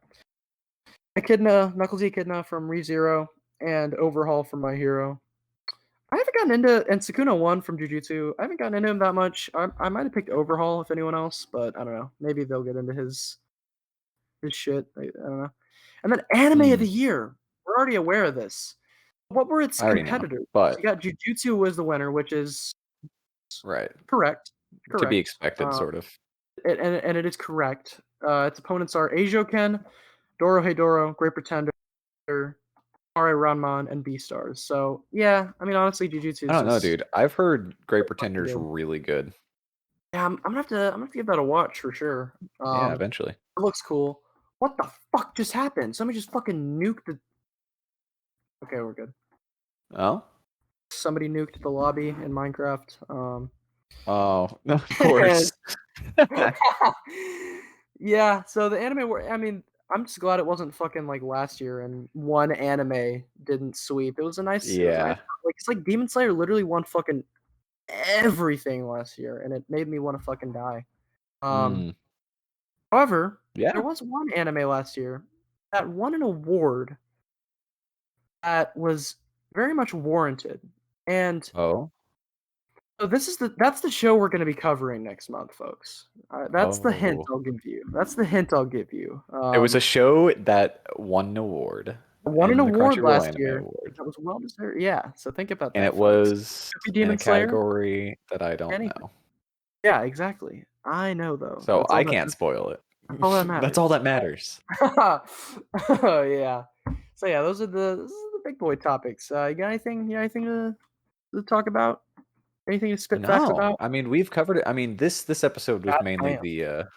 Knuckles Echidna from ReZero, and Overhaul from My Hero. I haven't gotten into, and Sukuna 1 from Jujutsu. I haven't gotten into him that much. I might have picked Overhaul if anyone else, but I don't know. Maybe they'll get into his shit. I don't know. And then Anime of the Year. We're already aware of this. What were its I already know, competitors? but You got Jujutsu was the winner, which is right. correct. To be expected, sort of. And it is correct. Its opponents are Eijouken, Dorohedoro, Great Pretender, Mare Ranman, and Beastars. So yeah, I mean honestly, Jujutsu is I don't know, just, dude. I've heard Great Pretender's good. really good. Yeah, I'm gonna have to give that a watch for sure. Yeah, eventually. It looks cool. What the fuck just happened? Somebody just fucking nuked the. Okay, we're good. Oh? Somebody nuked the lobby in Minecraft. Oh, of course. Yeah, so the anime. I mean, I'm just glad it wasn't fucking like last year and one anime didn't sweep. It was a nice. It was a Yeah. nice, like it's like Demon Slayer literally won fucking everything last year, and it made me want to fucking die. However, Yeah. there was one anime last year that won an award that was very much warranted, and Oh. so that's the show we're going to be covering next month, folks. That's the hint Oh. I'll give you. That's the hint I'll give you. It was a show that won an award. Won an in the award Crunchyroll last Anime year. Award. That was well deserved. Yeah, so think about that. And it folks. was Could be in a Demon Slayer. category that I don't Anything. know. Yeah, exactly. I know though. So I can't spoil it. That's all that matters. That's all that matters. Oh yeah. So yeah, this is the big boy topics. You got anything? To talk about? Anything to spit facts No, about? I mean we've covered it. I mean this episode was God mainly damn.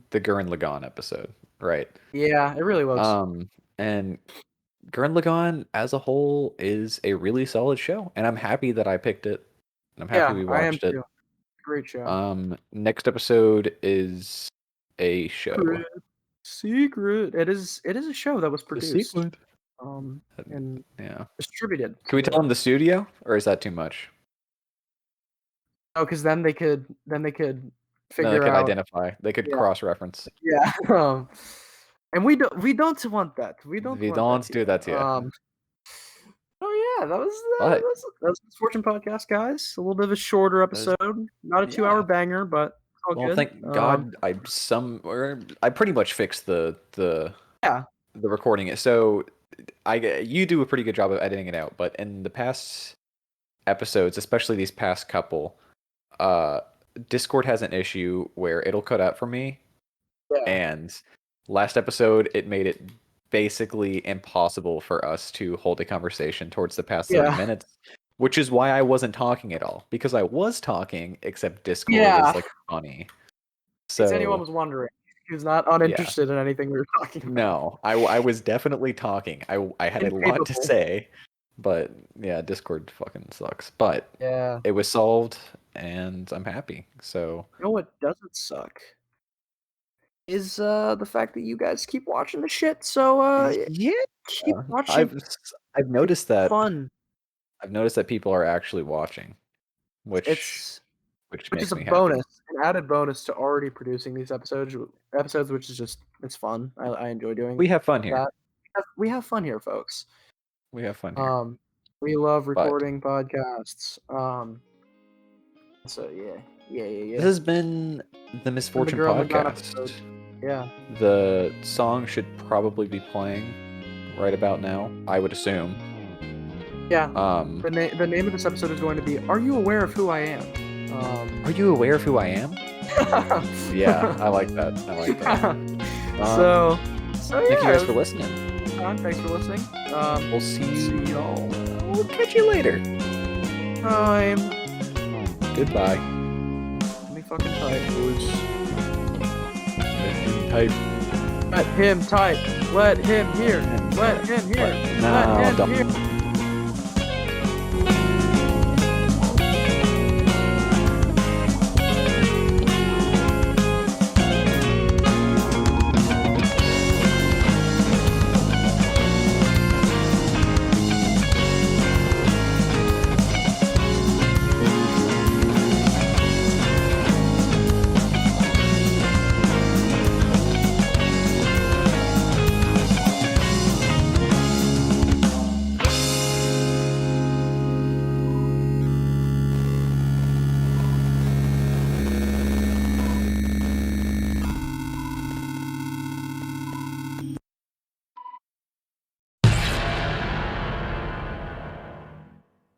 the Gurren Lagann episode, right? Yeah, it really was. And Gurren Lagann as a whole is a really solid show, and I'm happy that I picked it. And I'm happy we watched it. Too. Great show. Next episode is a show. Secret. It is a show that was produced. Secret. And yeah, distributed. Can we tell them the studio, or is that too much? Oh, because then they could figure they could out. Identify. They could cross-reference. Yeah. And we don't want that. We don't do that to you. Oh yeah, that was Misfortune Podcast, guys. A little bit of a shorter episode, not a 2-hour banger, but all good. Thank God I pretty much fixed the recording it. So you do a pretty good job of editing it out, but in the past episodes, especially these past couple, Discord has an issue where it'll cut out for me, and last episode it made it basically impossible for us to hold a conversation towards the past 30 minutes, which is why I wasn't talking at all, because I was talking, except Discord is like funny. So if anyone was wondering, he was not uninterested in anything we were talking about. No, I was definitely talking. I had a lot to say, but yeah, Discord fucking sucks. But it was solved, and I'm happy. So you know what doesn't suck is the fact that you guys keep watching the shit. So keep watching. I've noticed that. Fun. I've noticed that people are actually watching, which is makes me a happy. bonus, an added bonus to already producing these episodes, which is just it's fun. I enjoy doing. We have fun here. We have fun here, folks. We have fun here. We love recording podcasts. So yeah. This has been the Misfortune Podcast. Yeah. The song should probably be playing right about now, I would assume. Yeah. The name of this episode is going to be "Are You Aware of Who I Am?" Are you aware of who I am? Yeah, I like that. So thank you guys for listening. Thanks for listening. We'll see y'all. We'll catch you later. Goodbye. Let me fucking type, boys. Let him type. Let him type. Let him hear. Let him hear. No, Let him don't. hear.